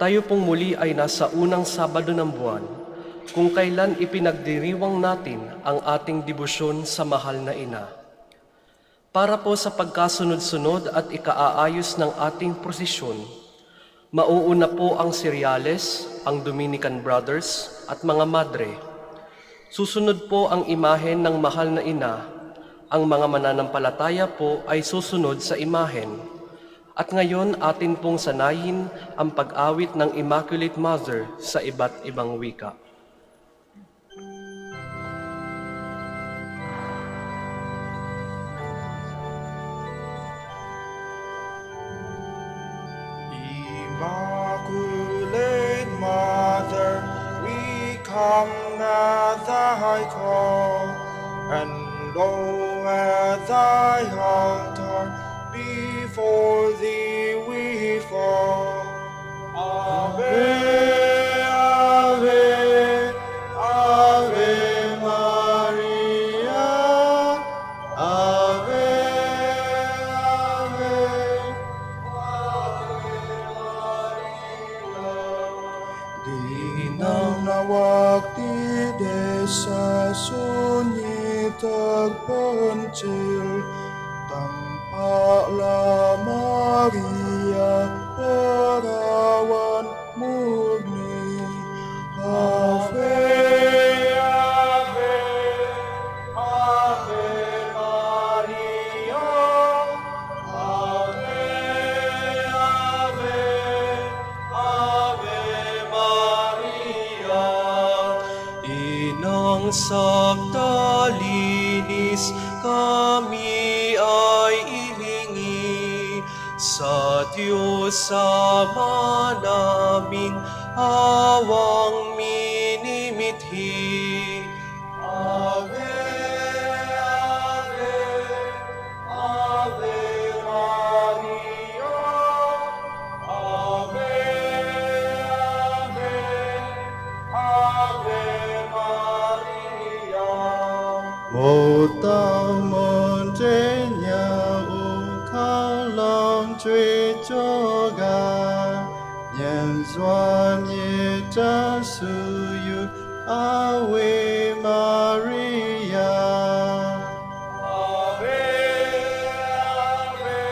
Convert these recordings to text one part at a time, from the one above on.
Tayo pong muli ay nasa unang Sabado ng buwan, kung kailan ipinagdiriwang natin ang ating debosyon sa mahal na ina. Para po sa pagkasunod-sunod at ikaaayos ng ating prosesyon, mauuna po ang Cereales, ang Dominican Brothers at mga Madre. Susunod po ang imahen ng mahal na ina. Ang mga mananampalataya po ay susunod sa imahen. At ngayon atin pong sanayin ang pag-awit ng Immaculate Mother sa iba't ibang wika. Immaculate Mother, we come at thy call, and low at thy altar, before thee we fall. Ave, Ave, Ave Maria, Ave, Ave, Di nang nawagti desa sunyi terpencil, tampaklah Maria perawan murni. Ave, Ave, Ave Maria, Ave, Ave, Ave Maria. Inang sabta linis kami ay ihingi sa Diyos Ama naming awang minimithi. Ave, Ave, Ave Maria, Ave, Ave, Ave Maria. Một tao môn trên nhà u khao lòng truy cho ga, nhân doan như cha sư yu Ave Maria. Ave, Ave,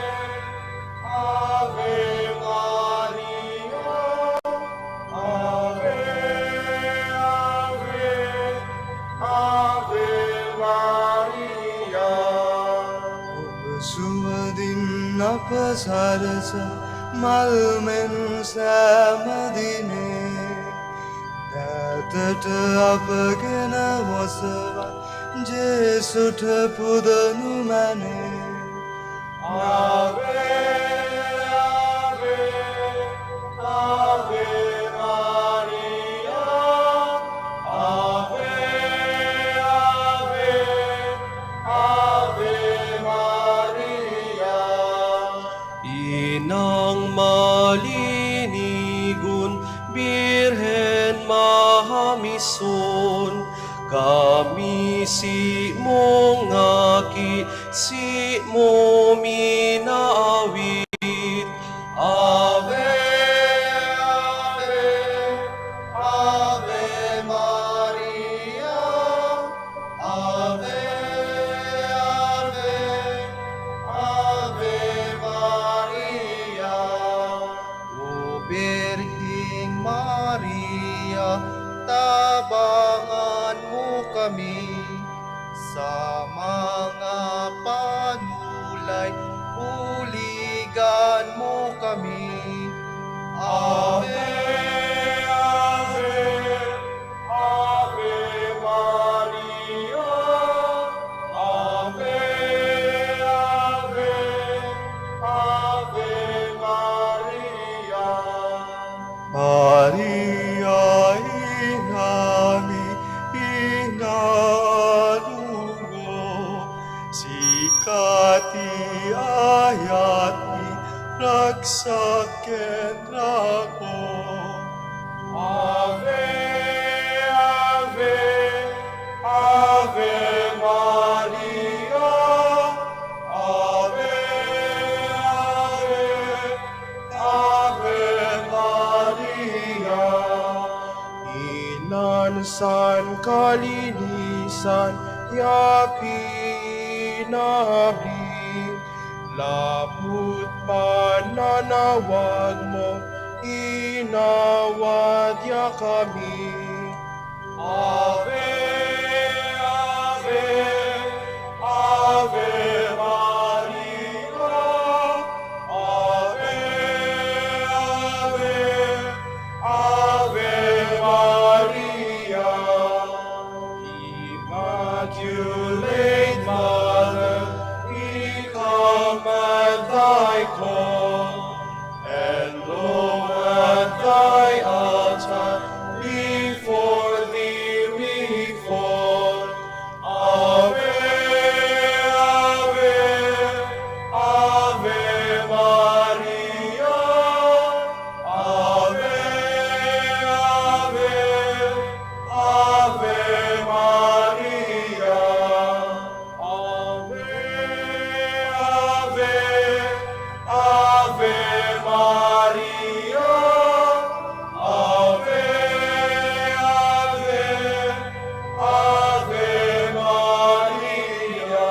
Ave Maria, Ave, Ave, Ave Maria. Sumadin napasarasa malmen sa Madine, datata apagana wasava Jesu tapudanu mane. Ave, Ave, Ave Maria, Ave, Ave, Ave Maria. Inang malinigun, Birhen Mahamison, kami si mong ngaki, si mo minaawit. Ave, Ave, Ave Maria, Ave, Ave, Ave Maria. O Birhing Maria, tabangan mo kami sa mga panulay, uligan mo kami. Ave, Ave, Ave Maria, Ave, Ave, Ave Maria. Maria, inami, inadugo, sikati ayati, ragsaken ako. Ave, Ave, Ave Maria, Ave, Ave, Ave Maria. San kalinisan, yapin namin. Laput pananawag mo, inawadya kami. Ave, Ave, Ave Maria. Ave, Ave, Ave Maria. Immaculate Mother, we come at thy call, and lo, at thy altar, before thee we fall. Ave, Ave, Ave Maria. Ave, Ave, Ave Maria. Ave, Ave, Ave Maria. Ave, Ave, Ave Maria.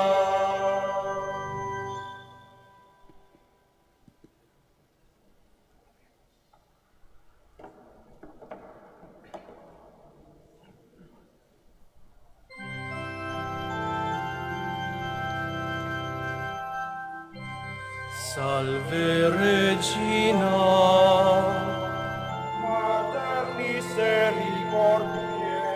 Salve Regina, Mater misericordiae.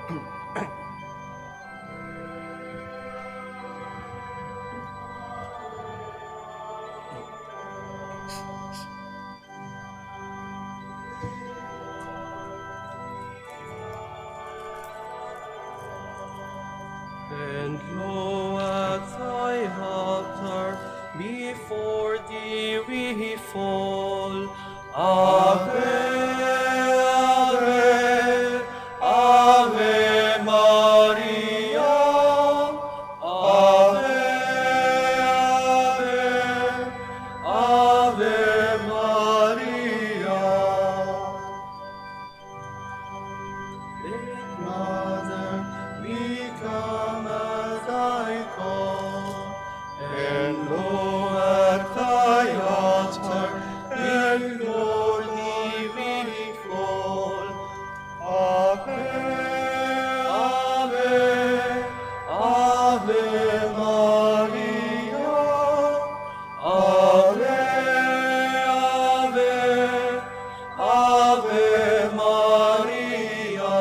And lo, at thy altar, before thee we fall. Ave, Ave, Ave Maria. Ave, Ave, Ave Maria. Late Mother, we come at thy call, and lo, at thy altar, before thee we fall. Ave, Ave, Ave Maria. Ave, Ave, Ave Maria.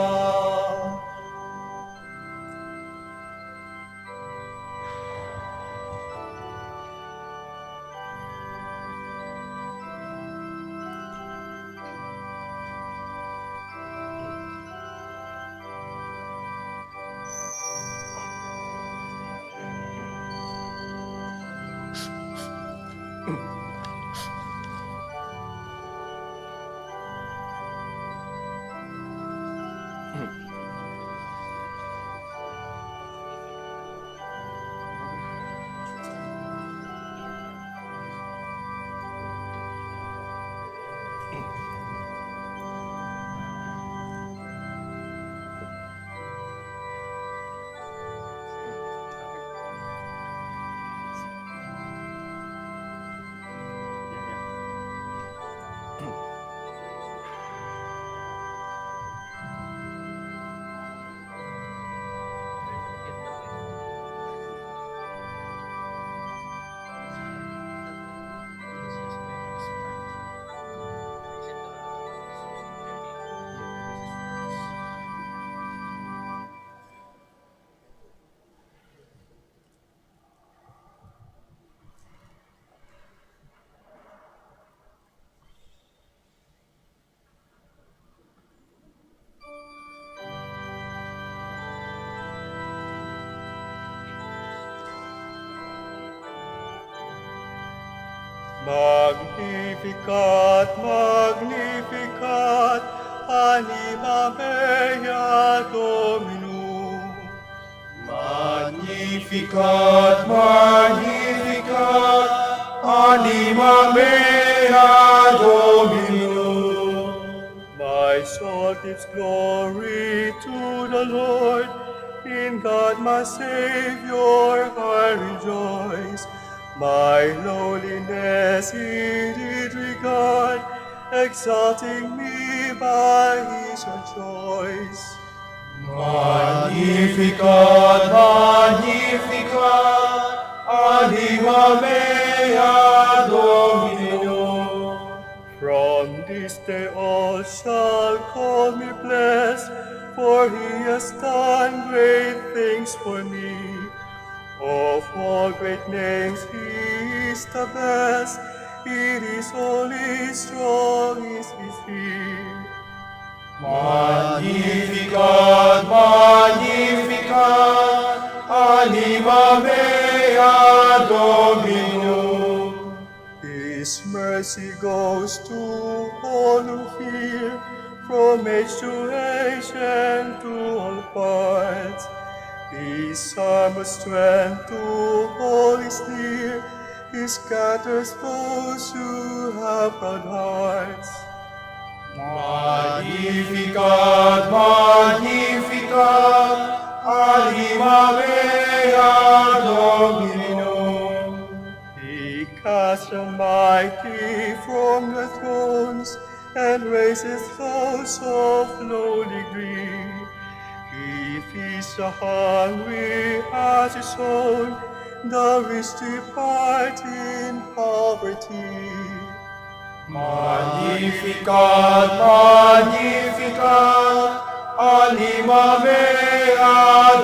Magnificat, Magnificat, anima mea Dominum. Magnificat, Magnificat, anima mea Dominum. My soul gives glory to the Lord. In God my Savior I rejoice. My lowliness He did regard, exalting me by His own choice. Magnificat, Magnificat, anima mea Dominum. From this day all shall call me blessed, for He has done great things for me. Of all great names He is the best, it is only strong is His fear. Magnificat, Magnificat, anima mea Dominum. His mercy goes to all who fear, from age to age and to all parts. His summer strength to all is near, He scatters those who have proud hearts. Magnificat, Magnificat, anima mea Dominum. He casts the mighty from the thrones and raises those of lowly degree. He feeds the hungry as His own, the rich depart in poverty. Magnificat, Magnificat, anima mea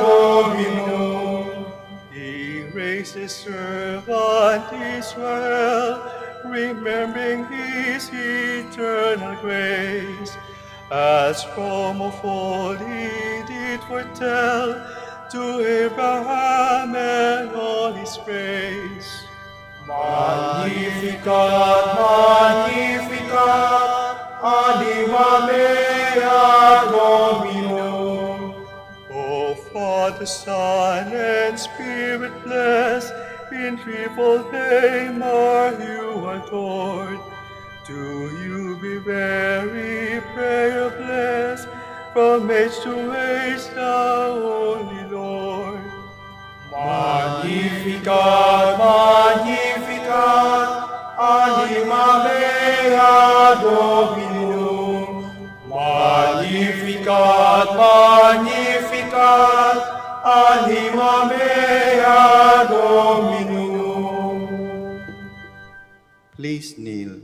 Dominum. He raised his servant Israel, remembering his eternal grace. As from of old he did foretell to Abraham and all his praise. Magnificat, magnificat, anima mea Dominum. O Father, Son, and Spirit, blessed in threefold name are you adored. To you be very prayer blessed, from age to age, thou only Lord. Magnificat, magnificat, anima mea Dominum. Magnificat, magnificat, anima mea Dominum. Please kneel.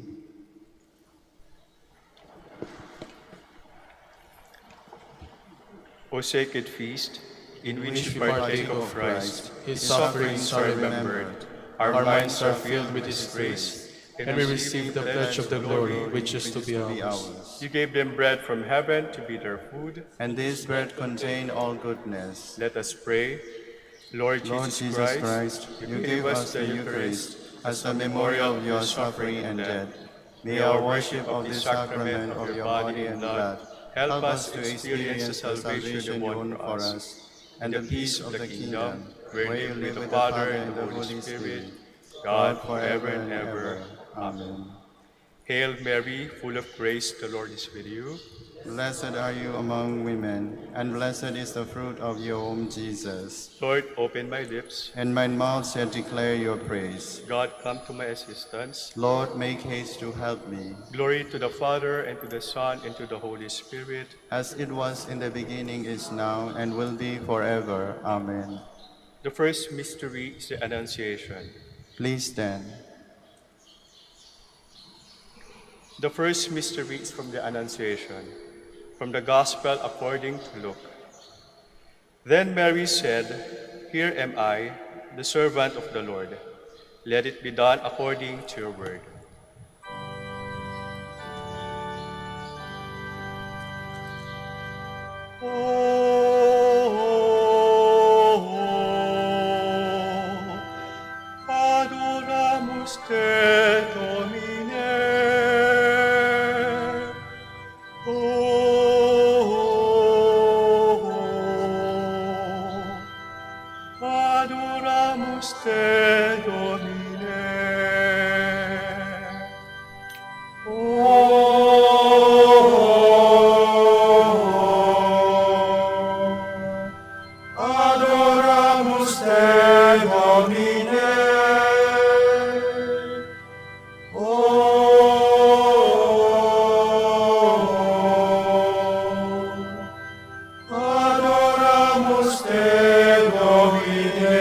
O sacred feast, in which we we partake of Christ, his sufferings are remembered, our minds are filled with his grace, and we receive the pledge of the glory which is to be ours. You gave them bread from heaven to be their food. And this bread contain all goodness. Let us pray. Lord Lord Jesus Christ, you gave us the Eucharist as a memorial of your suffering and death. May our worship of this sacrament of your body and blood help us to experience the salvation you won for us, and the peace of the kingdom, where you live with the Father and the Holy Spirit, God forever and ever. Amen. Hail Mary, full of grace, the Lord is with you. Blessed are you among women, and blessed is the fruit of your womb, Jesus. Lord, open my lips. And my mouth shall declare your praise. God, come to my assistance. Lord, make haste to help me. Glory to the Father, and to the Son, and to the Holy Spirit. As it was in the beginning, is now, and will be forever. Amen. The first mystery is the Annunciation. Please stand. The first mystery is from the Annunciation, from the Gospel according to Luke. Then Mary said, "Here am I, the servant of the Lord. Let it be done according to your word." Adoramus te, Domine. Adoramus te, Domine. Adoramus te, Domine. Adoramus te, Domine.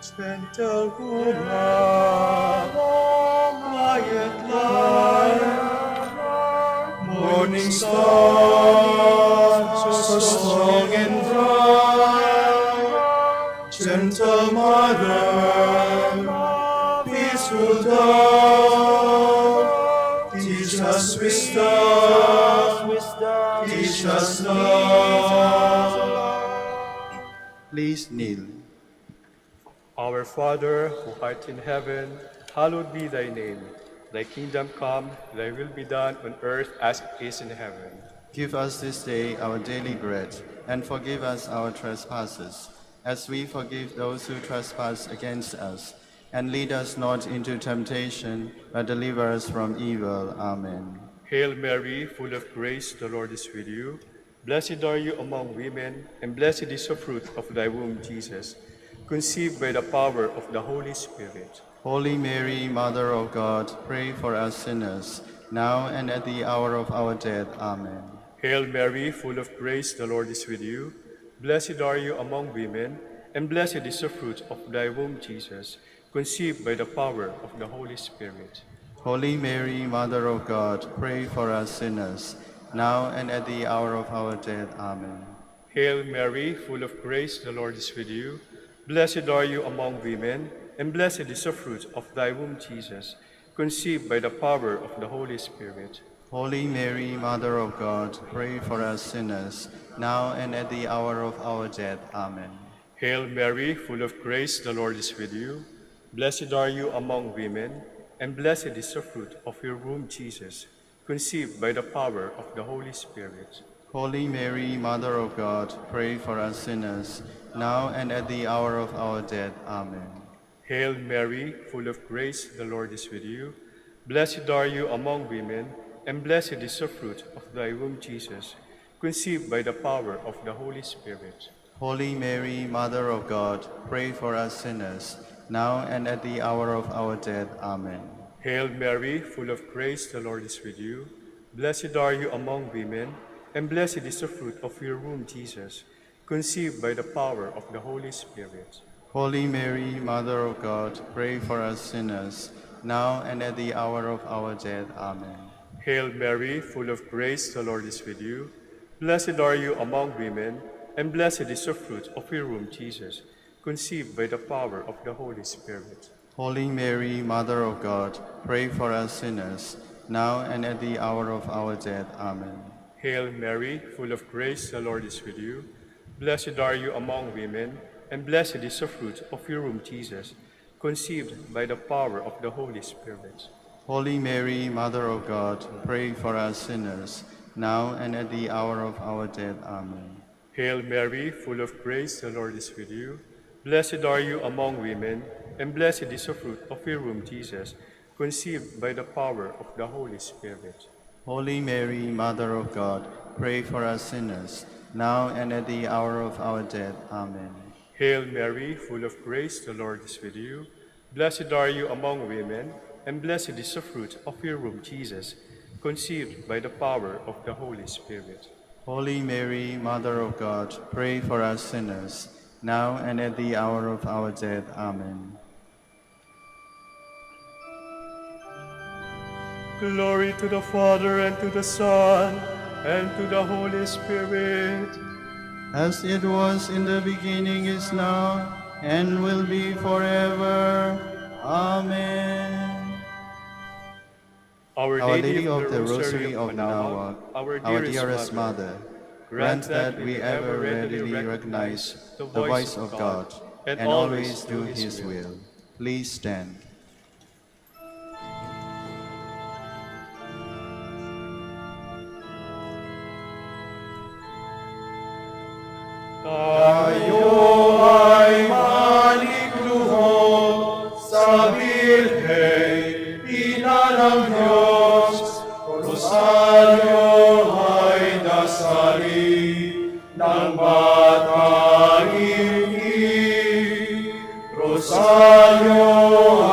Spentelguma, quiet light, Morning star, so strong and bright, gentle mother, peaceful dove, teach us wisdom, teach us love. Please kneel. Our Father, who art in heaven, hallowed be thy name. Thy kingdom come, thy will be done on earth as it is in heaven. Give us this day our daily bread, and forgive us our trespasses, as we forgive those who trespass against us. And lead us not into temptation, but deliver us from evil. Amen. Hail Mary, full of grace, the Lord is with you. Blessed are you among women, and blessed is the fruit of thy womb, Jesus, conceived by the power of the Holy Spirit. Holy Mary, Mother of God, pray for us sinners, now and at the hour of our death. Amen. Hail Mary, full of grace, the Lord is with you. Blessed are you among women, and blessed is the fruit of thy womb, Jesus, conceived by the power of the Holy Spirit. Holy Mary, Mother of God, pray for us sinners, now and at the hour of our death. Amen. Hail Mary, full of grace, the Lord is with you. Blessed are you among women, and blessed is the fruit of thy womb, Jesus, conceived by the power of the Holy Spirit. Holy Mary, Mother of God, pray for us sinners, now and at the hour of our death. Amen. Hail Mary, full of grace, the Lord is with you. Blessed are you among women, and blessed is the fruit of your womb, Jesus, conceived by the power of the Holy Spirit. Holy Mary, Mother of God, pray for us sinners, now and at the hour of our death. Amen. Hail Mary, full of grace, the Lord is with you. Blessed are you among women, and blessed is the fruit of thy womb, Jesus, conceived by the power of the Holy Spirit. Holy Mary, Mother of God, pray for us sinners, now and at the hour of our death. Amen. Hail Mary, full of grace, the Lord is with you. Blessed are you among women, and blessed is the fruit of your womb, Jesus, conceived by the power of the Holy Spirit. Holy Mary, Mother of God, pray for us sinners, now and at the hour of our death. Amen. Hail Mary, full of grace, the Lord is with you. Blessed are you among women, and blessed is the fruit of your womb, Jesus, conceived by the power of the Holy Spirit. Holy Mary, Mother of God, pray for us sinners, now and at the hour of our death. Amen. Hail Mary, full of grace, the Lord is with you. Blessed are you among women, and blessed is the fruit of your womb, Jesus, conceived by the power of the Holy Spirit. Holy Mary, Mother of God, pray for us sinners, now and at the hour of our death. Amen. Hail Mary, full of grace, the Lord is with you. Blessed are you among women, and blessed is the fruit of your womb, Jesus, conceived by the power of the Holy Spirit. Holy Mary, Mother of God, pray for us sinners, now and at the hour of our death. Amen. Hail Mary, full of grace, the Lord is with you. Blessed are you among women, and blessed is the fruit of your womb, Jesus, conceived by the power of the Holy Spirit. Holy Mary, Mother of God, pray for us sinners, now and at the hour of our death. Amen. Glory to the Father, and to the Son, and to the Holy Spirit. As it was in the beginning, is now, and will be forever. Amen. Our Our Lady of the Rosary of Manaoag, our dearest Mother, grant that we ever readily recognize the voice of God and always do His will. Please stand. Tayo ay manikluho sa Birhen, Ina ng Diyos. Rosario ay dasali ng batang hindi. Rosario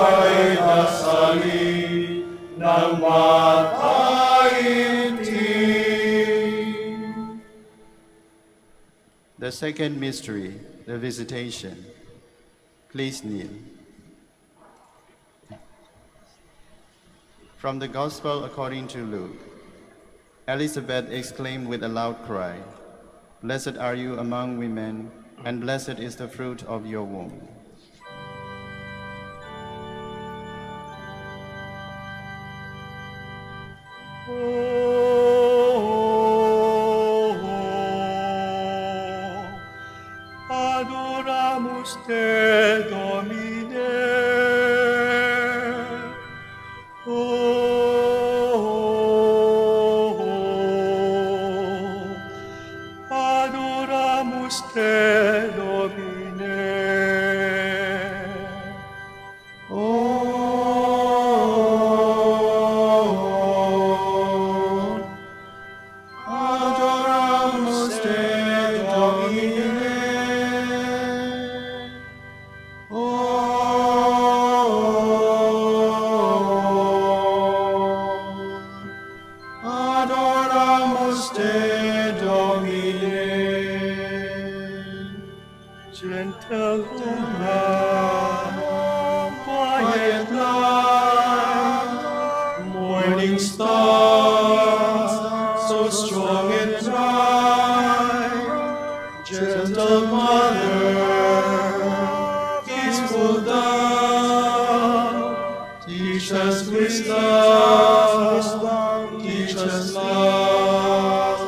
ay dasali ng batang hindi. The second mystery, the Visitation. Please kneel. From the Gospel according to Luke. Elizabeth exclaimed with a loud cry, "Blessed are you among women, and blessed is the fruit of your womb." Adoramus te, Domine. Adoramus te, Domine. Adoramus te, Domine. Adoramus te, Domine. Gentle love, quiet Quiet night, morning star, so strong. precious love.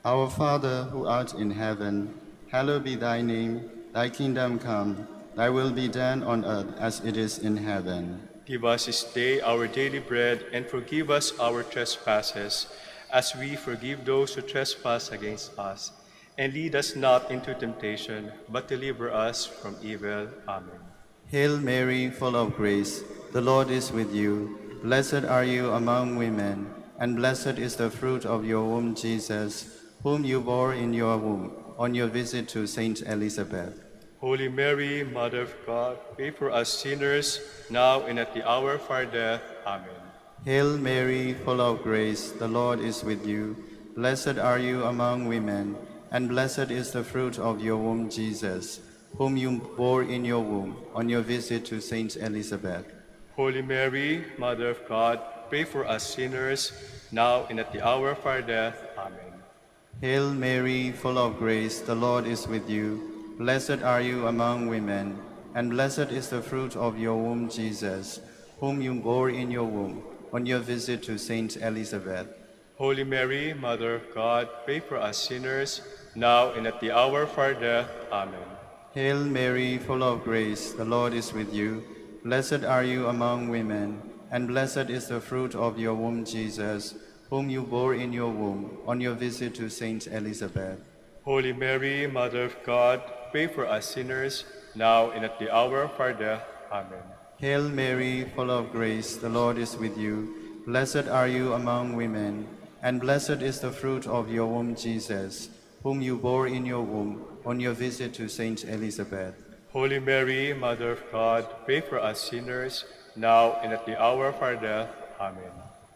Our Father, who art in heaven, hallowed be thy name. Thy kingdom come, thy will be done on earth as it is in heaven. Give us this day our daily bread, and forgive us our trespasses, as we forgive those who trespass against us. And lead us not into temptation, but deliver us from evil. Amen. Hail Mary, full of grace, the Lord is with you. Blessed are you among women, and blessed is the fruit of your womb, Jesus, whom you bore in your womb on your visit to Saint Elizabeth. Holy Mary, Mother of God, pray for us sinners, now and at the hour of our death. Amen. Hail Mary, full of grace, the Lord is with you. Blessed are you among women, and blessed is the fruit of your womb, Jesus, whom you bore in your womb on your visit to Saint Elizabeth. Holy Mary, Mother of God, pray for us sinners, now and at the hour of our death. Amen. Hail Mary, full of grace, the Lord is with you. Blessed are you among women, and blessed is the fruit of your womb, Jesus, whom you bore in your womb on your visit to Saint Elizabeth. Holy Mary, Mother of God, pray for us sinners, now and at the hour of our death. Amen. Hail Mary, full of grace, the Lord is with you. Blessed are you among women, and blessed is the fruit of your womb, Jesus, whom you bore in your womb on your visit to Saint Elizabeth. Holy Mary, Mother of God, pray for us sinners, now and at the hour of our death. Amen. Hail Mary, full of grace, the Lord is with you. Blessed are you among women, and blessed is the fruit of your womb, Jesus, whom you bore in your womb on your visit to Saint Elizabeth. Holy Mary, Mother of God, pray for us sinners, now and at the hour of our death. Amen.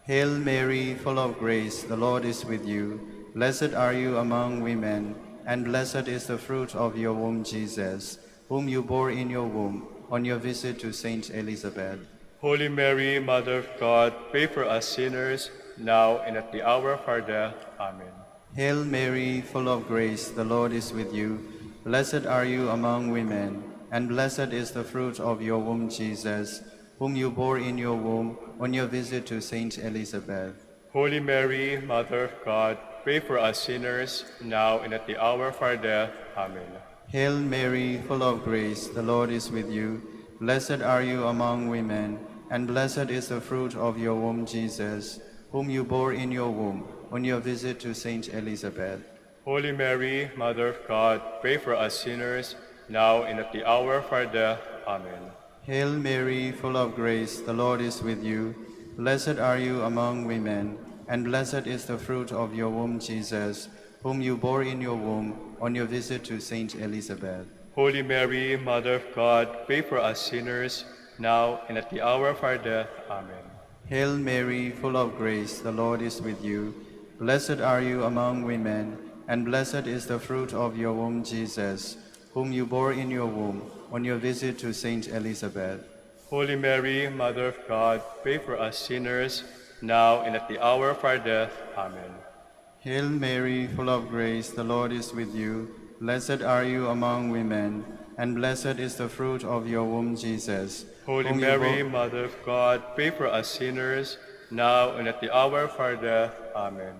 Hail Mary, full of grace, the Lord is with you. Blessed are you among women, and blessed is the fruit of your womb, Jesus, whom you bore in your womb on your visit to Saint Elizabeth. Holy Mary, Mother of God, pray for us sinners, now and at the hour of our death. Amen. Hail Mary, full of grace, the Lord is with you. Blessed are you among women, and blessed is the fruit of your womb, Jesus, whom you bore in your womb on your visit to Saint Elizabeth. Holy Mary, Mother of God, pray for us sinners, now and at the hour of our death. Amen. Hail Mary, full of grace, the Lord is with you. Blessed are you among women, and blessed is the fruit of your womb, Jesus, whom you bore in your womb on your visit to Saint Elizabeth. Holy Mary, Mother of God, pray for us sinners, now and at the hour of our death. Amen. Hail Mary, full of grace, the Lord is with you. Blessed are you among women, and blessed is the fruit of your womb, Jesus, whom you bore in your womb on your visit to Saint Elizabeth. Holy Mary, Mother of God, pray for us sinners, now and at the hour of our death. Amen. Hail Mary, full of grace, the Lord is with you. Blessed are you among women, and blessed is the fruit of your womb, Jesus, whom you bore in your womb on your visit to Saint Elizabeth. Holy Mary, Mother of God, pray for us sinners, now and at the hour of our death. Amen. Hail Mary, full of grace, the Lord is with you. Blessed are you among women, and blessed is the fruit of your womb, Jesus. Holy whom you Mary, bore- Mother of God, pray for us sinners, now and at the hour of our death. Amen.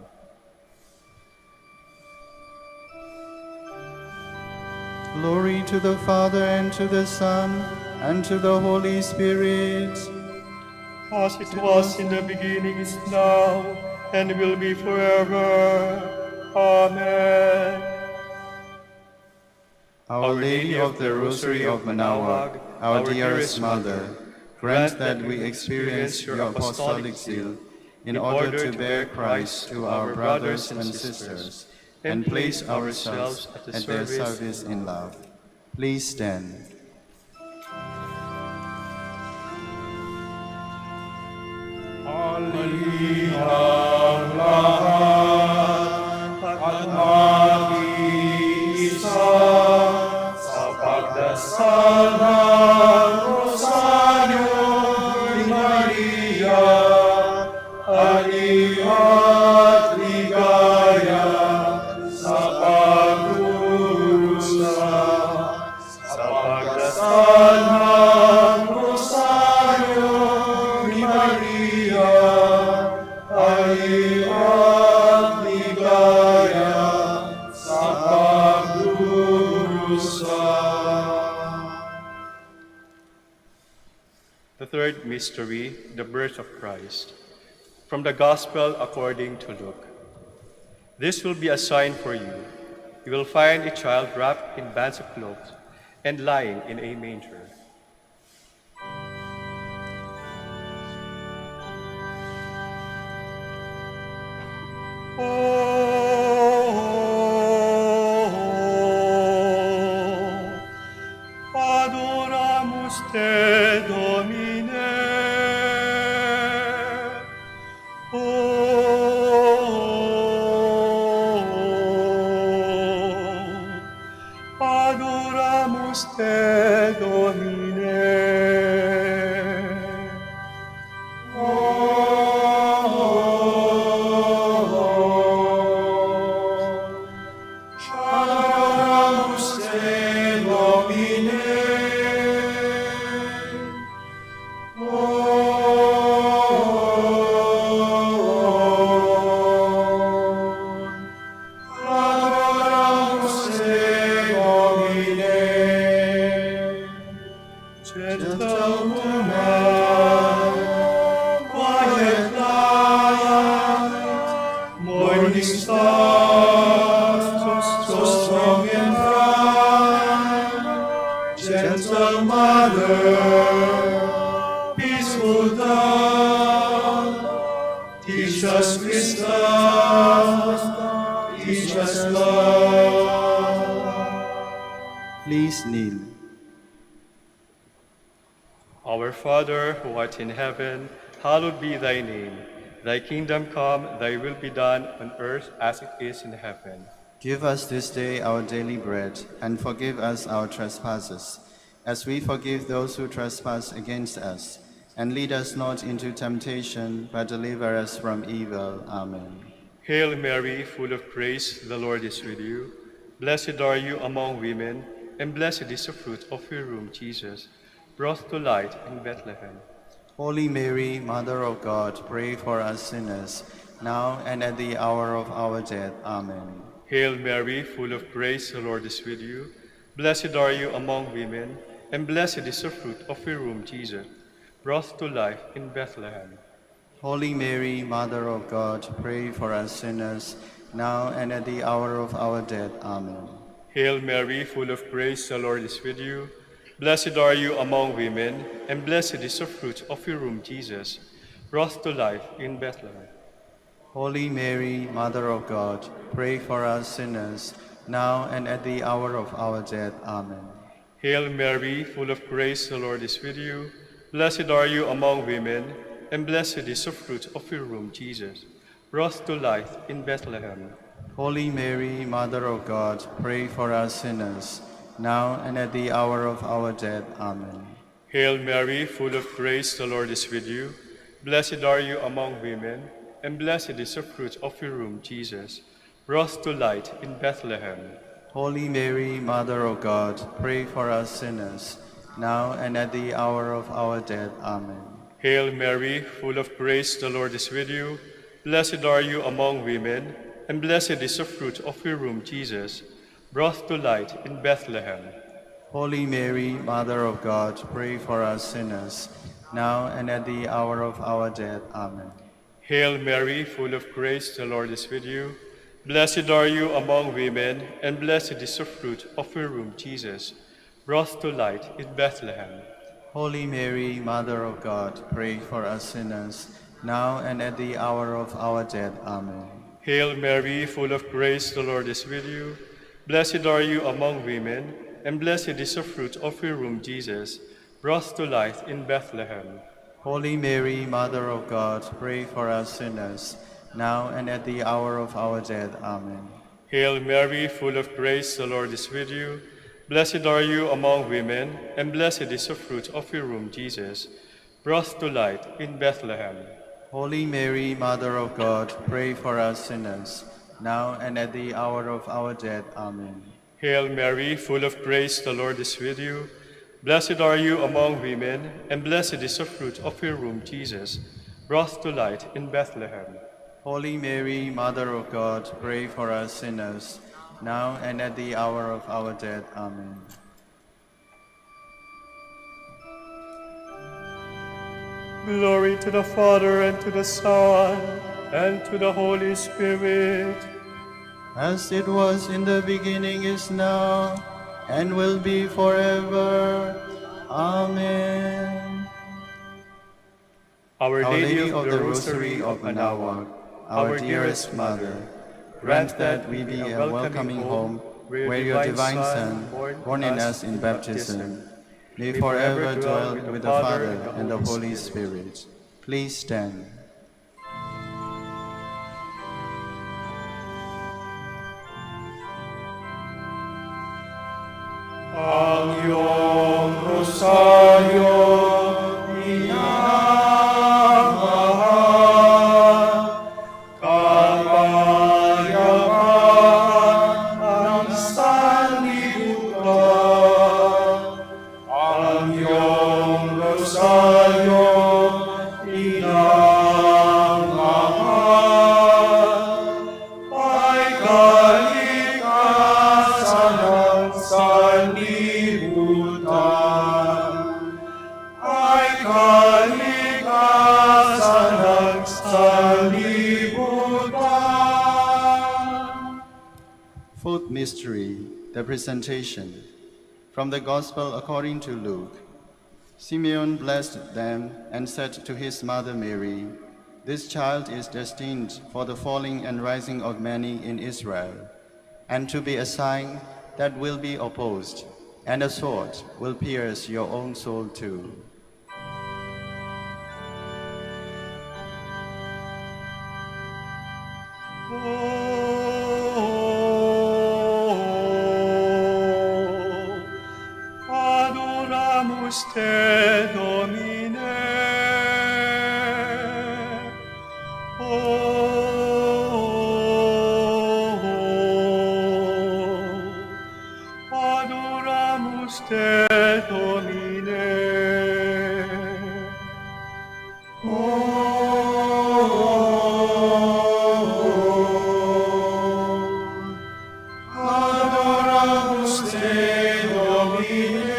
Glory to the Father, and to the Son, and to the Holy Spirit. As it was in the beginning, is now, and will be forever. Amen. Our Lady of the Rosary of Manaoag, our dearest Mother, grant that we experience your apostolic zeal in order to bear Christ to our brothers and sisters, and place ourselves at their service in love. Please stand. Halihang lahat at mag-iisa sa pagdasal ng Rosaryo ni Maria, alihat ligaya sa pagdurusa sa pagdasal ng Rosaryo ni Maria, third mystery, the birth of Christ. From the Gospel according to Luke. This will be a sign for you. You will find a child wrapped in bands of cloth and lying in a manger. Adoramus te, Domine. Adoramus te, Domine. Adoramus te, Domine. Adoramus te, Domine. Gentlewoman, Quiet light, morning star, so strong and bright, gentle mother, peaceful dove, teach us wisdom, teach us love. Please kneel. Our Father, who art in heaven, hallowed be thy name. Thy kingdom come, thy will be done on earth as it is in heaven. Give us this day our daily bread, and forgive us our trespasses, as we forgive those who trespass against us. And lead us not into temptation, but deliver us from evil. Amen. Hail Mary, full of grace, the Lord is with you. Blessed are you among women, and blessed is the fruit of your womb, Jesus. Brought to light in Bethlehem. Holy Mary, Mother of God, pray for us sinners, now and at the hour of our death. Amen. Hail Mary, full of grace, the Lord is with you. Blessed are you among women, and blessed is the fruit of your womb, Jesus. Brought to life in Bethlehem. Holy Mary, Mother of God, pray for us sinners, now and at the hour of our death. Amen. Hail Mary, full of grace, the Lord is with you. Blessed are you among women, and blessed is the fruit of your womb, Jesus. Brought to life in Bethlehem. Holy Mary, Mother of God, pray for us sinners, now and at the hour of our death. Amen. Hail Mary, full of grace, the Lord is with you. Blessed are you among women, and blessed is the fruit of your womb, Jesus. Brought to life in Bethlehem. Holy Mary, Mother of God, pray for us sinners, now and at the hour of our death. Amen. Hail Mary, full of grace, the Lord is with you. Blessed are you among women, and blessed is the fruit of your womb, Jesus. Brought to light in Bethlehem. Holy Mary, Mother of God, pray for us sinners, now and at the hour of our death. Amen. Hail Mary, full of grace, the Lord is with you. Blessed are you among women, and blessed is the fruit of your womb, Jesus. Brought to light in Bethlehem. Holy Mary, Mother of God, pray for us sinners, now and at the hour of our death. Amen. Hail Mary, full of grace, the Lord is with you. Blessed are you among women, and blessed is the fruit of your womb, Jesus. Brought to light in Bethlehem. Holy Mary, Mother of God, pray for us sinners, now and at the hour of our death. Amen. Hail Mary, full of grace, the Lord is with you. Blessed are you among women, and blessed is the fruit of your womb, Jesus. Brought to light in Bethlehem. Holy Mary, Mother of God, pray for us sinners, now and at the hour of our death. Amen. Hail Mary, full of grace, the Lord is with you. Blessed are you among women, and blessed is the fruit of your womb, Jesus. Brought to light in Bethlehem. Holy Mary, Mother of God, pray for us sinners, now and at the hour of our death. Amen. Hail Mary, full of grace, the Lord is with you. Blessed are you among women, and blessed is the fruit of your womb, Jesus. Brought to light in Bethlehem. Holy Mary, Mother of God, pray for us sinners, now and at the hour of our death. Amen. Glory to the Father, and to the Son, and to the Holy Spirit. As it was in the beginning, is now, and will be forever. Amen. Our Our Lady of the Rosary of Manaoag, our dearest Mother, grant that we be a welcoming home where your divine Son, born in us in baptism, may forever dwell with the Father and the Holy Spirit. Please stand. Ang iyong rosaryo inamahal, kapayapaan ng sanlibutan. Ang iyong rosaryo inamahal, ay kalikasan ng sanlibutan. Ay kalikasan ng sanlibutan. Fourth mystery, the presentation. From the Gospel according to Luke. Simeon blessed them and said to his mother Mary, "This child is destined for the falling and rising of many in Israel, and to be a sign that will be opposed, and a sword will pierce your own soul too." Adoramus te, Domine. Adoramus te, Domine. Adoramus te, Domine.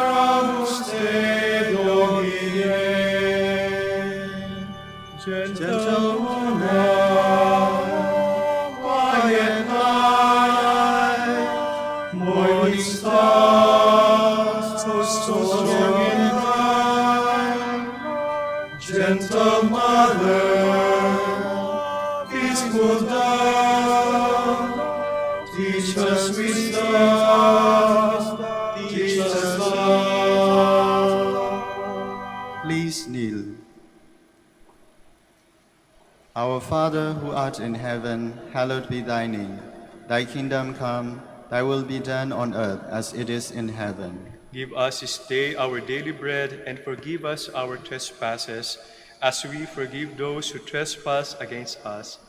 Adoramus te, Domine. Gentlewoman, quiet night, morning star, so strong in light. Gentle mother, peaceful dove, teach us wisdom, teach us love. Please kneel. Our Father who art in heaven, hallowed be thy name. Thy kingdom come, thy will be done on earth as it is in heaven. Give us this day our daily bread, and forgive us our trespasses, as we forgive those who trespass against us.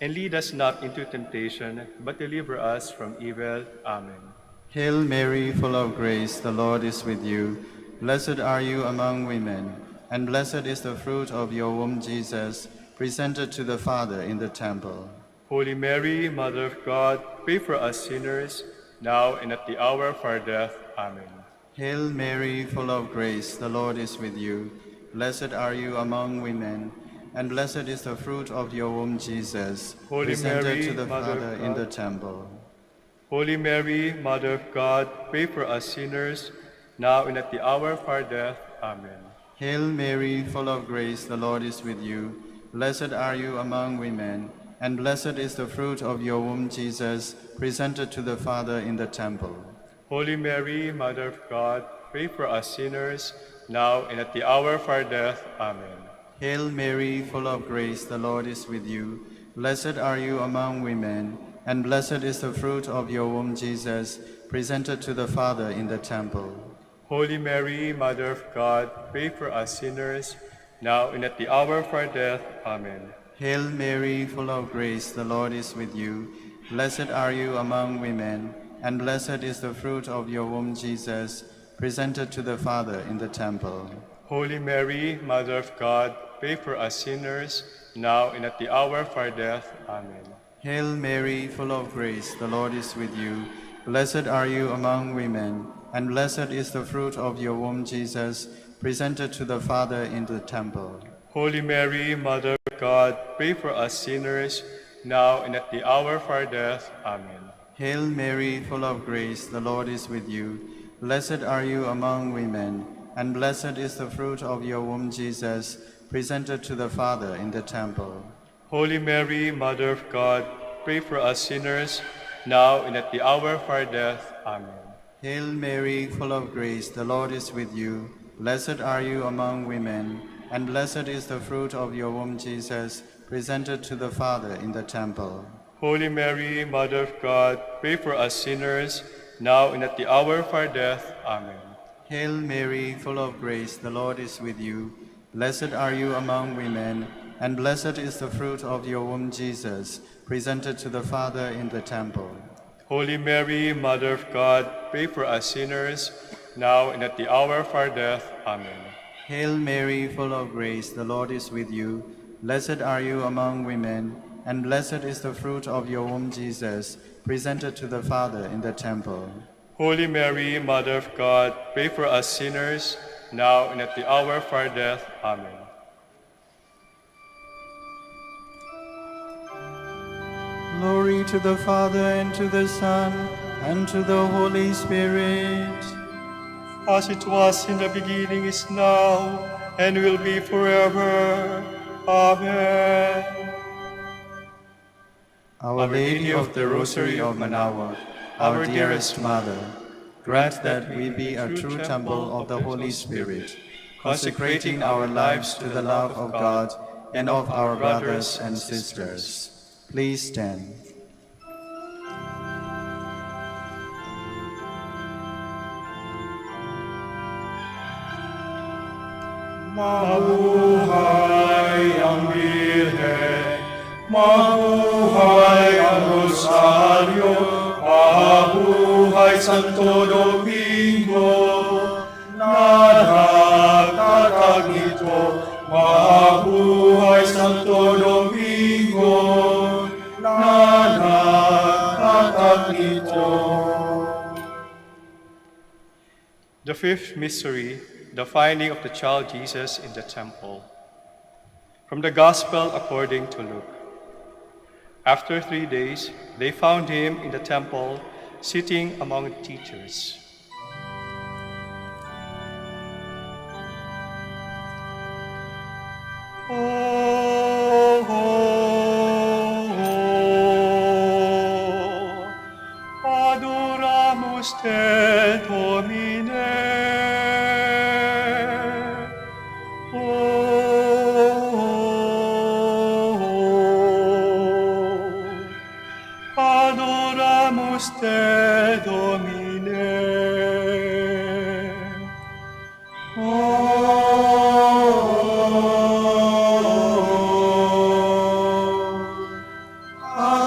And lead us not into temptation, but deliver us from evil. Amen. Hail Mary, full of grace, the Lord is with you. Blessed are you among women, and blessed is the fruit of your womb, Jesus, presented to the Father in the temple. Holy Mary, Mother of God, pray for us sinners, now and at the hour of our death. Amen. Hail Mary, full of grace, the Lord is with you. Blessed are you among women, and blessed is the fruit of your womb, Jesus, Holy presented Mary, to the Mother of Father in the God. temple. Holy Mary, Mother of God, pray for us sinners, now and at the hour of our death. Amen. Hail Mary, full of grace, the Lord is with you. Blessed are you among women, and blessed is the fruit of your womb, Jesus, presented to the Father in the temple. Holy Mary, Mother of God, pray for us sinners, now and at the hour of our death. Amen. Hail Mary, full of grace, the Lord is with you. Blessed are you among women, and blessed is the fruit of your womb, Jesus, presented to the Father in the temple. Holy Mary, Mother of God, pray for us sinners, now and at the hour of our death. Amen. Hail Mary, full of grace, the Lord is with you. Blessed are you among women, and blessed is the fruit of your womb, Jesus, presented to the Father in the temple. Holy Mary, Mother of God, pray for us sinners, now and at the hour of our death. Amen. Hail Mary, full of grace, the Lord is with you. Blessed are you among women, and blessed is the fruit of your womb, Jesus, presented to the Father in the temple. Holy Mary, Mother of God, pray for us sinners, now and at the hour of our death. Amen. Hail Mary, full of grace, the Lord is with you. Blessed are you among women, and blessed is the fruit of your womb, Jesus, presented to the Father in the temple. Holy Mary, Mother of God, pray for us sinners, now and at the hour of our death. Amen. Hail Mary, full of grace, the Lord is with you. Blessed are you among women, and blessed is the fruit of your womb, Jesus, presented to the Father in the temple. Holy Mary, Mother of God, pray for us sinners, now and at the hour of our death. Amen. Hail Mary, full of grace, the Lord is with you. Blessed are you among women, and blessed is the fruit of your womb, Jesus, presented to the Father in the temple. Holy Mary, Mother of God, pray for us sinners, now and at the hour of our death. Amen. Hail Mary, full of grace, the Lord is with you. Blessed are you among women, and blessed is the fruit of your womb, Jesus, presented to the Father in the temple. Holy Mary, Mother of God, pray for us sinners, now and at the hour of our death. Amen. Glory to the Father, and to the Son, and to the Holy Spirit. As it was in the beginning, is now, and will be forever. Amen. Our Lady of the Rosary of Manaoag, our dearest Mother, grant that we be a true temple of the Holy Spirit, consecrating our lives to the love of God and of our brothers and sisters. Please stand. Mabuhay ang Birhen, mabuhay ang Rosaryo, mabuhay Santo Domingo, nagtatag nito, mabuhay Santo Domingo, nagtatag nito. The fifth mystery, the finding of the child Jesus in the temple. From the Gospel according to Luke. After 3 days, they found him in the temple, sitting among teachers. Adoramus te, Domine. Adoramus te, Domine.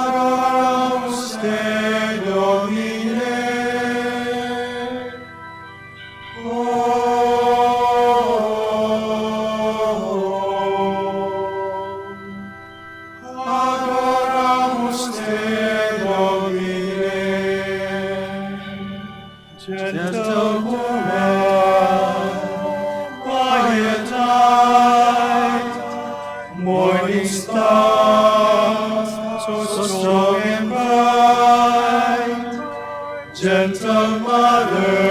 Adoramus te, Domine. Adoramus te, Domine. Gentle woman, quiet night, morning star, so strong and bright, gentle mother,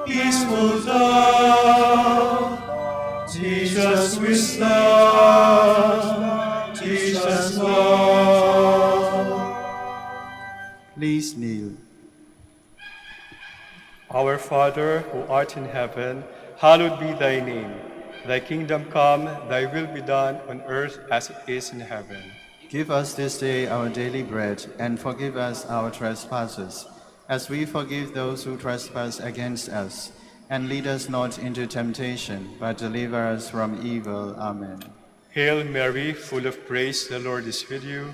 peaceful dove, teach us wisdom, teach us love. Please kneel. Our Father, who art in heaven, hallowed be thy name. Thy kingdom come, thy will be done on earth as it is in heaven. Give us this day our daily bread, and forgive us our trespasses, as we forgive those who trespass against us. And lead us not into temptation, but deliver us from evil. Amen. Hail Mary, full of grace, the Lord is with you.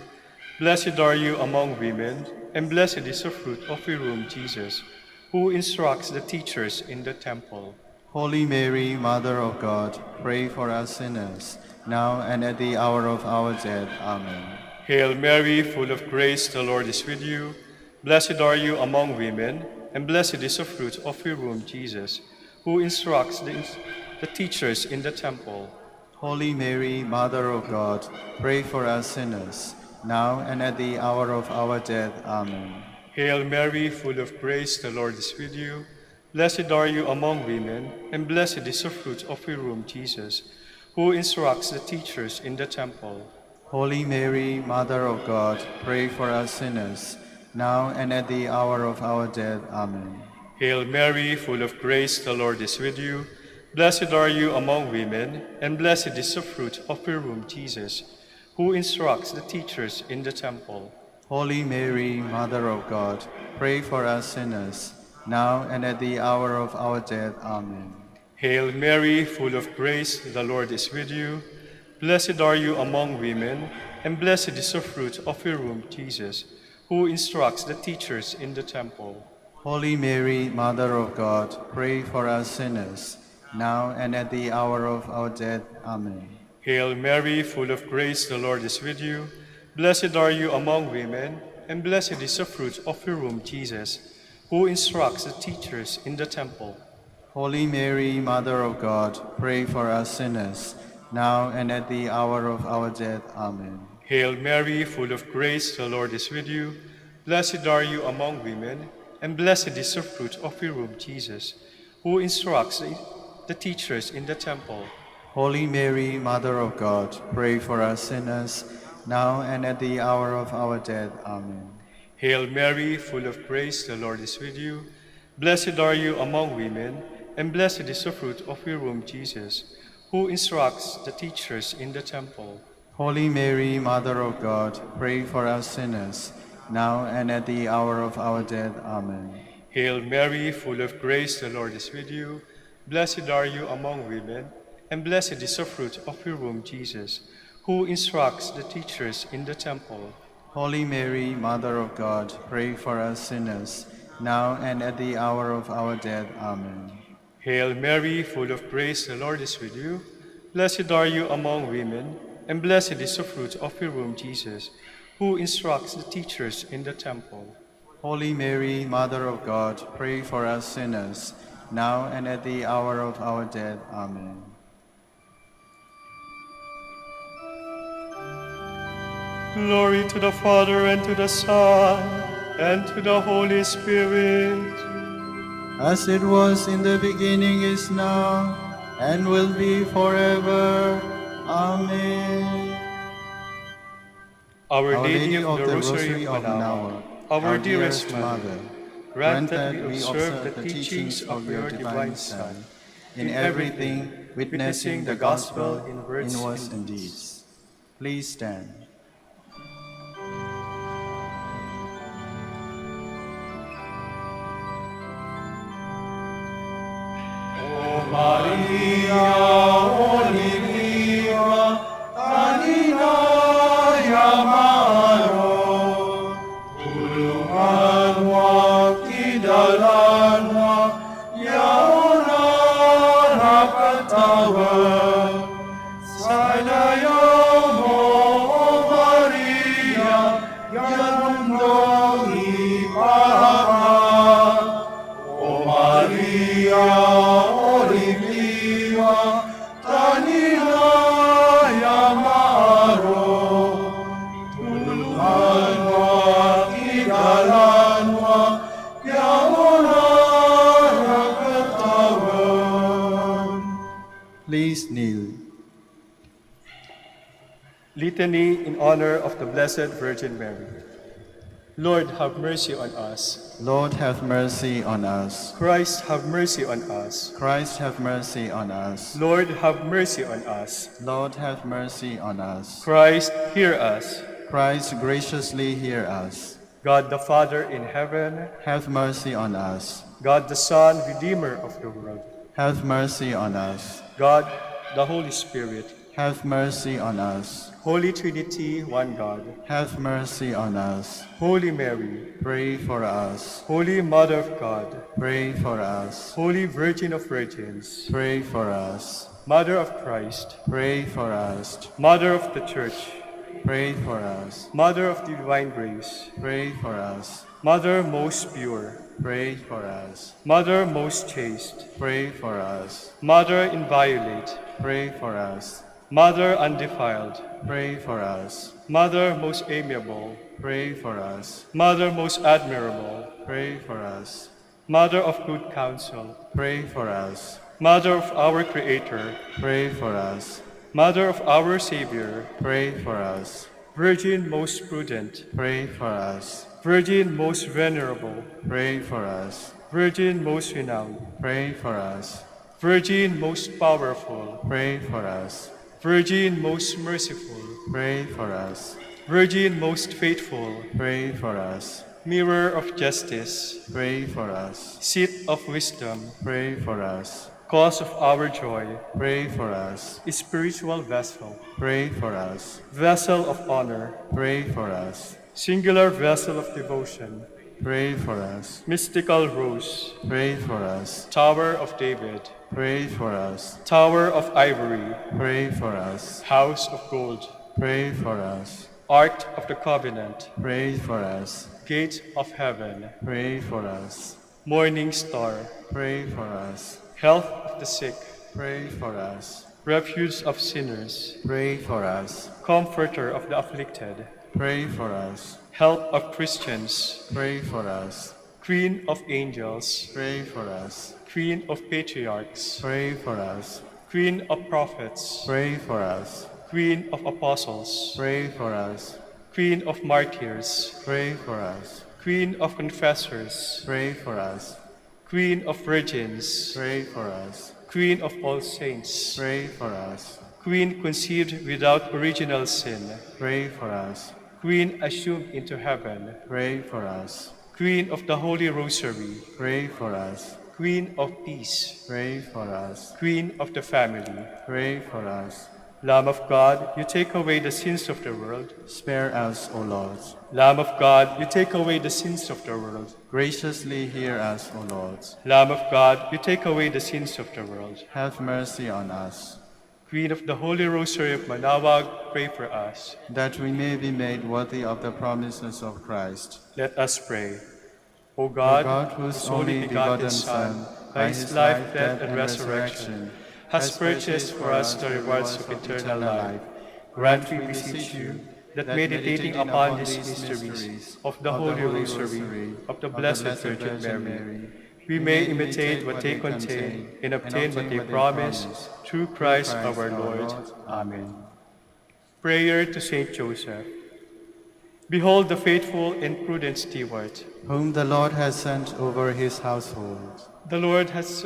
Blessed are you among women, and blessed is the fruit of your womb, Jesus, who instructs the teachers in the temple. Holy Mary, Mother of God, pray for us sinners, now and at the hour of our death. Amen. Hail Mary, full of grace, the Lord is with you. Blessed are you among women, and blessed is the fruit of your womb, Jesus, who instructs the teachers in the temple. Holy Mary, Mother of God, pray for us sinners, now and at the hour of our death. Amen. Hail Mary, full of grace, the Lord is with you. Blessed are you among women, and blessed is the fruit of your womb, Jesus, who instructs the teachers in the temple. Holy Mary, Mother of God, pray for us sinners, now and at the hour of our death. Amen. Hail Mary, full of grace, the Lord is with you. Blessed are you among women, and blessed is the fruit of your womb, Jesus, who instructs the teachers in the temple. Holy Mary, Mother of God, pray for us sinners, now and at the hour of our death. Amen. Hail Mary, full of grace, the Lord is with you. Blessed are you among women, and blessed is the fruit of your womb, Jesus, who instructs the teachers in the temple. Holy Mary, Mother of God, pray for us sinners, now and at the hour of our death. Amen. Hail Mary, full of grace, the Lord is with you. Blessed are you among women, and blessed is the fruit of your womb, Jesus, who instructs the teachers in the temple. Holy Mary, Mother of God, pray for us sinners, now and at the hour of our death. Amen. Hail Mary, full of grace, the Lord is with you. Blessed are you among women, and blessed is the fruit of your womb, Jesus, who instructs the teachers in the temple. Holy Mary, Mother of God, pray for us sinners, now and at the hour of our death. Amen. Hail Mary, full of grace, the Lord is with you. Blessed are you among women, and blessed is the fruit of your womb, Jesus, who instructs the teachers in the temple. Holy Mary, Mother of God, pray for us sinners, now and at the hour of our death. Amen. Hail Mary, full of grace, the Lord is with you. Blessed are you among women, and blessed is the fruit of your womb, Jesus, who instructs the teachers in the temple. Holy Mary, Mother of God, pray for us sinners, now and at the hour of our death. Amen. Hail Mary, full of grace, the Lord is with you. Blessed are you among women, and blessed is the fruit of your womb, Jesus, who instructs the teachers in the temple. Holy Mary, Mother of God, pray for us sinners, now and at the hour of our death. Amen. Glory to the Father, and to the Son, and to the Holy Spirit. As it was in the beginning, is now, and will be forever. Amen. Our Lady of the Rosary of Manaoag, our dearest Mother, grant that we observe the teachings of your divine Son, in everything witnessing the gospel in words and deeds. Please stand. Maria, Olivia, kanina yamaro, tulungan mo, kidalan mo, yaona nakatawa. Salayaw mo, O Maria, yan mundong ipahamak. O Maria, Please kneel. Litany in honor of the Blessed Virgin Mary. Lord, have mercy on us. Lord, have mercy on us. Christ, have mercy on us. Christ, have mercy on us. Lord, have mercy on us. Lord, have mercy on us. Christ, hear us. Christ, graciously hear us. God the Father in heaven, Have mercy on us. God the Son, Redeemer of the world, Have mercy on us. God the Holy Spirit, Have mercy on us. Holy Trinity, one God, Have mercy on us. Holy Mary, Pray for us. Holy Mother of God, Pray for us. Holy Virgin of Virgins, Pray for us. Mother of Christ, Pray for us. Mother of the Church, pray for us. Mother of divine grace, Pray for us. Mother most pure, Pray for us. Mother most chaste, Pray for us. Mother inviolate, Pray for us. Mother undefiled, Pray for us. Mother most amiable, Pray for us. Mother most admirable, Pray for us. Mother of good counsel, Pray for us. Mother of our Creator, Pray for us. Mother of our Savior, Pray for us. Virgin most prudent, Pray for us. Virgin most venerable, Pray for us. Virgin most renowned, Pray for us. Virgin most powerful, Pray for us. Virgin most merciful, Pray for us. Virgin most faithful, Pray for us. Mirror of justice, Pray for us. Seat of wisdom, Pray for us. Cause of our joy, Pray for us. Spiritual vessel, Pray for us. Vessel of honor, Pray for us. Singular vessel of devotion, Pray for us. Mystical rose, Pray for us. Tower of David, Pray for us. Tower of ivory, Pray for us. House of gold, Pray for us. Ark of the covenant, Pray for us. Gate of heaven, Pray for us. Morning star, Pray for us. Health of the sick, Pray for us. Refuge of sinners, Pray for us. Comforter of the afflicted, Pray for us. Help of Christians, Pray for us. Queen of angels, Pray for us. Queen of patriarchs, Pray for us. Queen of prophets, Pray for us. Queen of apostles, Pray for us. Queen of martyrs, Pray for us. Queen of confessors, Pray for us. Queen of virgins, Pray for us. Queen of all saints, Pray for us. Queen conceived without original sin, Pray for us. Queen assumed into heaven, Pray for us. Queen of the Holy Rosary, Pray for us. Queen of peace, Pray for us. Queen of the family. Pray for us. Lamb of God, you take away the sins of the world. Spare us, O Lord. Lamb of God, you take away the sins of the world. Graciously hear us, O Lord. Lamb of God, you take away the sins of the world. Have mercy on us, Queen of the Holy Rosary of Manaoag, pray for us. that we may be made worthy of the promises of Christ. Let us pray. O O God, God, whose only begotten Son, by his life, death, and resurrection, has purchased for us the rewards of eternal life, grant, we beseech you, that meditating upon these mysteries of the Holy Rosary of the Blessed Virgin Mary, we may imitate what they contain and obtain what they promise, through Christ our Lord. Amen. Prayer to Saint Joseph. Behold the faithful and prudent steward. whom the Lord has sent over his household. The Lord has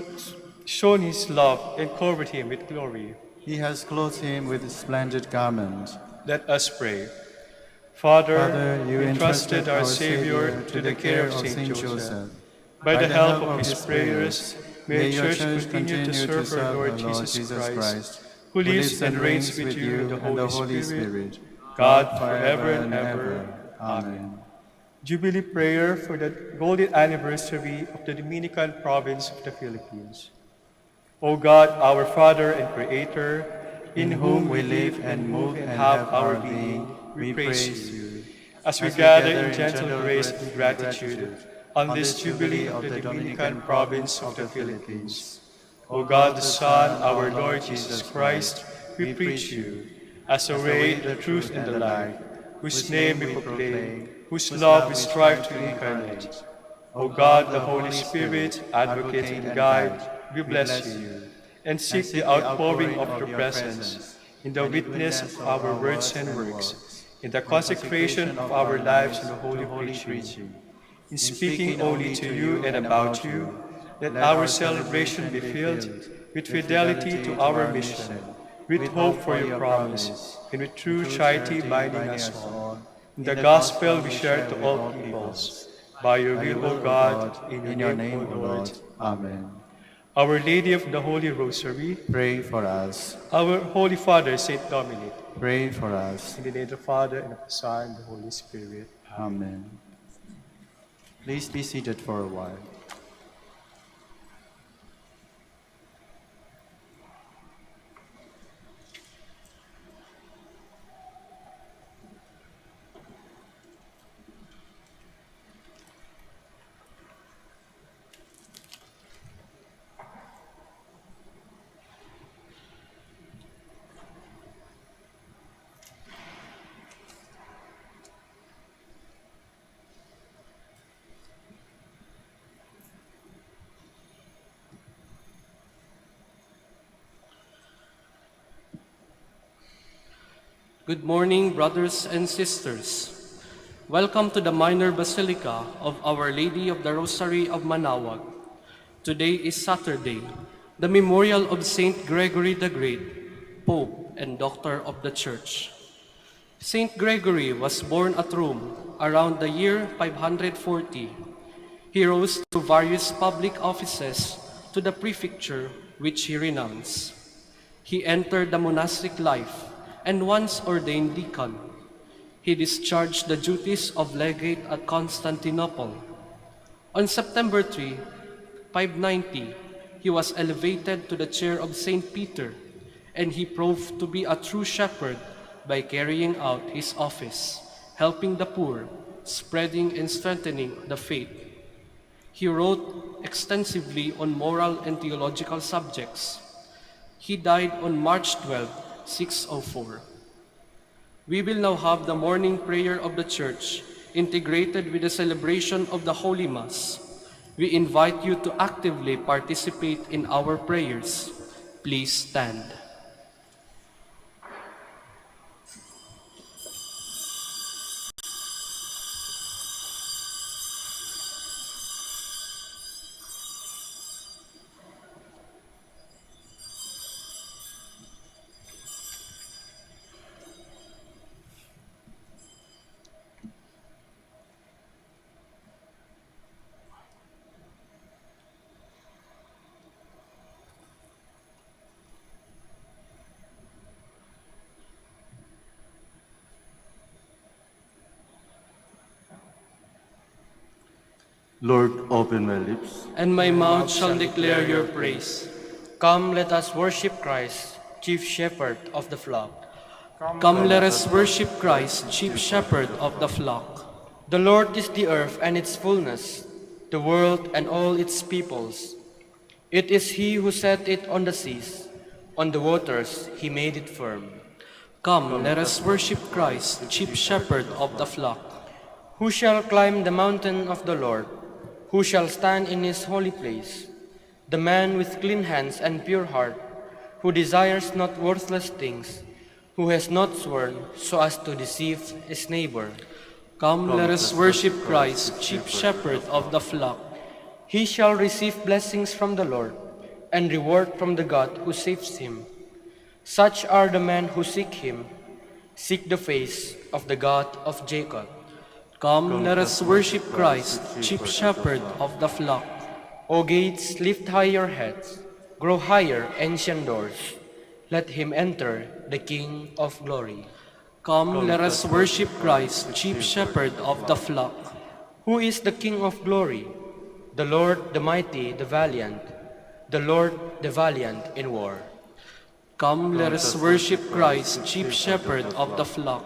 shown his love and covered him with glory. He has clothed him with a splendid garment. Let us pray. Father, Father, you entrusted our Savior to the care of Saint Joseph. By the help of his prayers, may your Church continue to serve our Lord Jesus Christ, who lives and reigns with you in the Holy Spirit, God forever and ever. Amen. Jubilee prayer for the golden anniversary of the Dominican province of the Philippines. O God, our Father and Creator, in whom we live and move and have our being, we praise you. As we gather in gentle grace and gratitude on this Jubilee of the Dominican province of the Philippines. O God, the Son, our Lord Jesus Christ, we preach you as the way, the truth, and the life, whose name we proclaim, whose love we strive to incarnate. O God, the Holy Spirit, advocate and guide, we bless you, and seek the outpouring of your presence in the witness of our words and works, in the consecration of our lives in the holy preaching, in speaking only to you and about you. Let our celebration be filled with fidelity to our mission, with hope for your promise, and with true charity binding us all. In the gospel we share to all peoples. By your will, O God, in your name, O Lord. Amen. Our Lady of the Holy Rosary, Pray for us. our Holy Father, Saint Dominic, Pray for us. in the name of the Father, and of the Son, and the Holy Spirit. Amen. Please be seated for a while. Good morning, brothers and sisters. Welcome to the Minor Basilica of Our Lady of the Rosary of Manaoag. Today is Saturday, the memorial of Saint Gregory the Great, Pope and Doctor of the Church. Saint Gregory was born at Rome around the year 540. He rose to various public offices to the prefecture which he renounced. He entered the monastic life and once ordained deacon. He discharged the duties of legate at Constantinople. On September 3, 590, he was elevated to the chair of St. Peter, and he proved to be a true shepherd by carrying out his office, helping the poor, spreading and strengthening the faith. He wrote extensively on moral and theological subjects. He died on March 12, 604. We will now have the morning prayer of the Church integrated with the celebration of the Holy Mass. We invite you to actively participate in our prayers. Please stand. Lord, open my lips. And my mouth shall declare your praise. Come, let us worship Christ, chief shepherd of the flock. Come, let us worship Christ, chief shepherd of the flock. The Lord is the earth and its fullness, the world and all its peoples. It is He who set it on the seas, on the waters He made it firm. Come, let us worship Christ, chief shepherd of the flock. Who shall climb the mountain of the Lord? Who shall stand in His holy place? The man with clean hands and pure heart, who desires not worthless things, who has not sworn so as to deceive his neighbor. Come, let us worship Christ, chief shepherd of the flock. He shall receive blessings from the Lord, and reward from the God who saves him. Such are the men who seek Him, seek the face of the God of Jacob. Come, let us worship Christ, chief shepherd of the flock. O gates, lift high your heads, grow higher, ancient doors. Let him enter, the King of glory. Come, let us worship Christ, chief shepherd of the flock. Who is the King of glory? The Lord, the mighty, the valiant, the Lord, the valiant in war. Come, let us worship Christ, chief shepherd of the flock.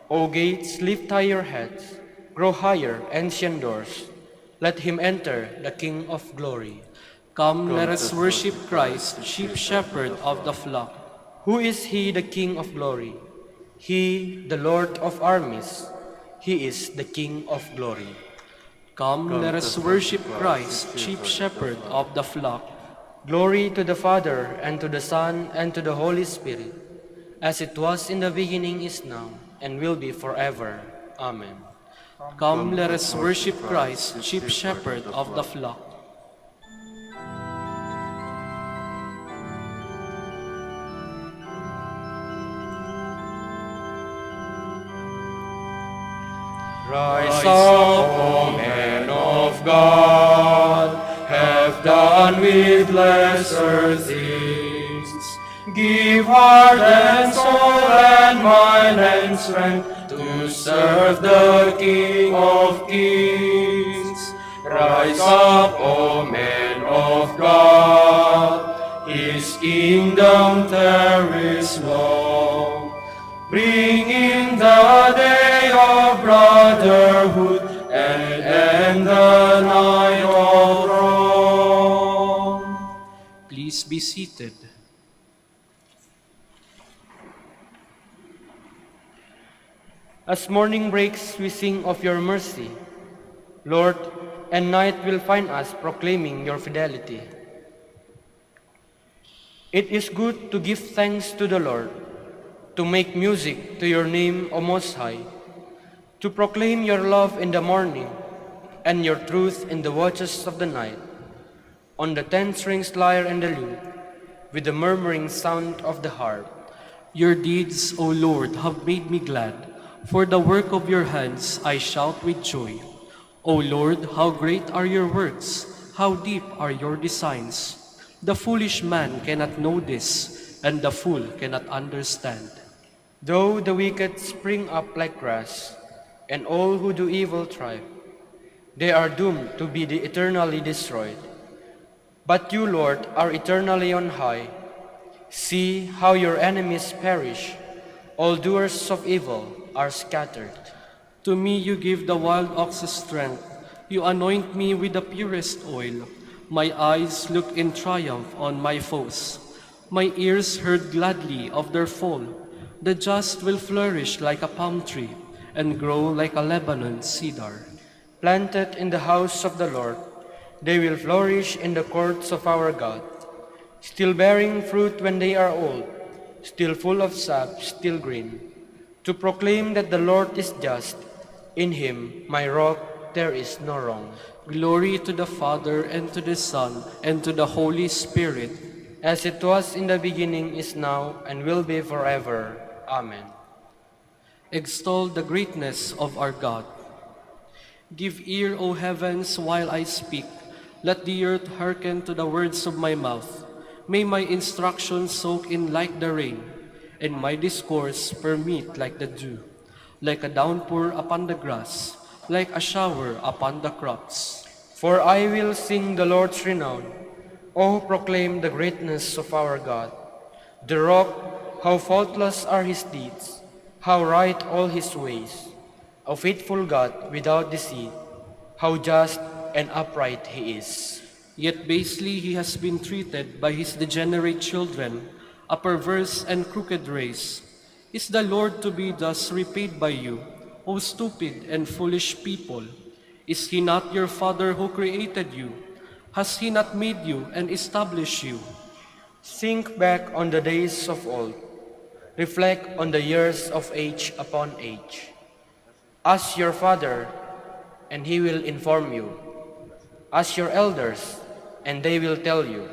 O gates, lift high your heads, grow higher, ancient doors. Let him enter, the King of glory. Come, let us worship Christ, chief shepherd of the flock. Who is He, the King of glory? He, the Lord of armies. He is the King of glory. Come, let us worship Christ, chief shepherd of the flock. Glory to the Father, and to the Son, and to the Holy Spirit, as it was in the beginning, is now, and will be forever. Amen. Come, let us worship Christ, chief shepherd of the flock. Rise up, O men of God, have done with lesser things. Give heart and soul and mind and strength to serve the King of kings. Rise up, O men of God, His kingdom tarries long. Bring in the day of brotherhood and end the night of wrong. Please be seated. As morning breaks, we sing of your mercy, Lord, and night will find us proclaiming your fidelity. It is good to give thanks to the Lord, to make music to your name, O Most High, to proclaim your love in the morning and your truth in the watches of the night, on the 10-stringed lyre and the lute, with the murmuring sound of the harp. Your deeds, O Lord, have made me glad. For the work of your hands I shout with joy. O Lord, how great are your works, how deep are your designs. The foolish man cannot know this, and the fool cannot understand. Though the wicked spring up like grass, and all who do evil thrive, they are doomed to be eternally destroyed. But you, Lord, are eternally on high. See how your enemies perish. All doers of evil are scattered. To me you give the wild ox's strength. You anoint me with the purest oil. My eyes look in triumph on my foes. My ears heard gladly of their fall. The just will flourish like a palm tree and grow like a Lebanon cedar. Planted in the house of the Lord, they will flourish in the courts of our God, still bearing fruit when they are old, still full of sap, still green, to proclaim that the Lord is just. In him, my rock, there is no wrong. Glory to the Father, and to the Son, and to the Holy Spirit, As it was in the beginning, is now, and will be forever. Amen. extol the greatness of our God. Give ear, O heavens, while I speak. Let the earth hearken to the words of my mouth. May my instruction soak in like the rain, and my discourse permeate like the dew, like a downpour upon the grass, like a shower upon the crops. For I will sing the Lord's renown. O proclaim the greatness of our God. The rock, how faultless are his deeds, how right all his ways. A faithful God without deceit, how just and upright he is. Yet basely he has been treated by his degenerate children, a perverse and crooked race. Is the Lord to be thus repaid by you, O stupid and foolish people? Is he not your Father who created you? Has he not made you and established you? Think back on the days of old. Reflect on the years of age upon age. Ask your father, and he will inform you. Ask your elders, and they will tell you.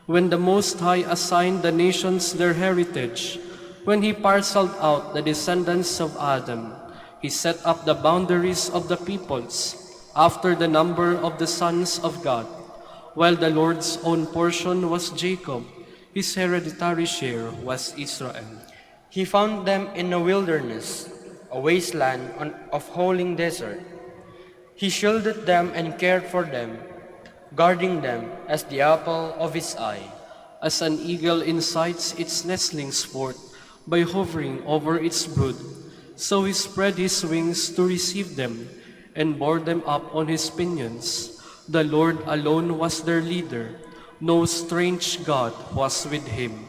When the Most High assigned the nations their heritage, when he parceled out the descendants of Adam, he set up the boundaries of the peoples after the number of the sons of God. While the Lord's own portion was Jacob, his hereditary share was Israel. He found them in a wilderness, a wasteland of howling desert. He shielded them and cared for them, guarding them as the apple of his eye. As an eagle incites its nestlings forth by hovering over its brood, so he spread his wings to receive them and bore them up on his pinions. The Lord alone was their leader. No strange God was with him.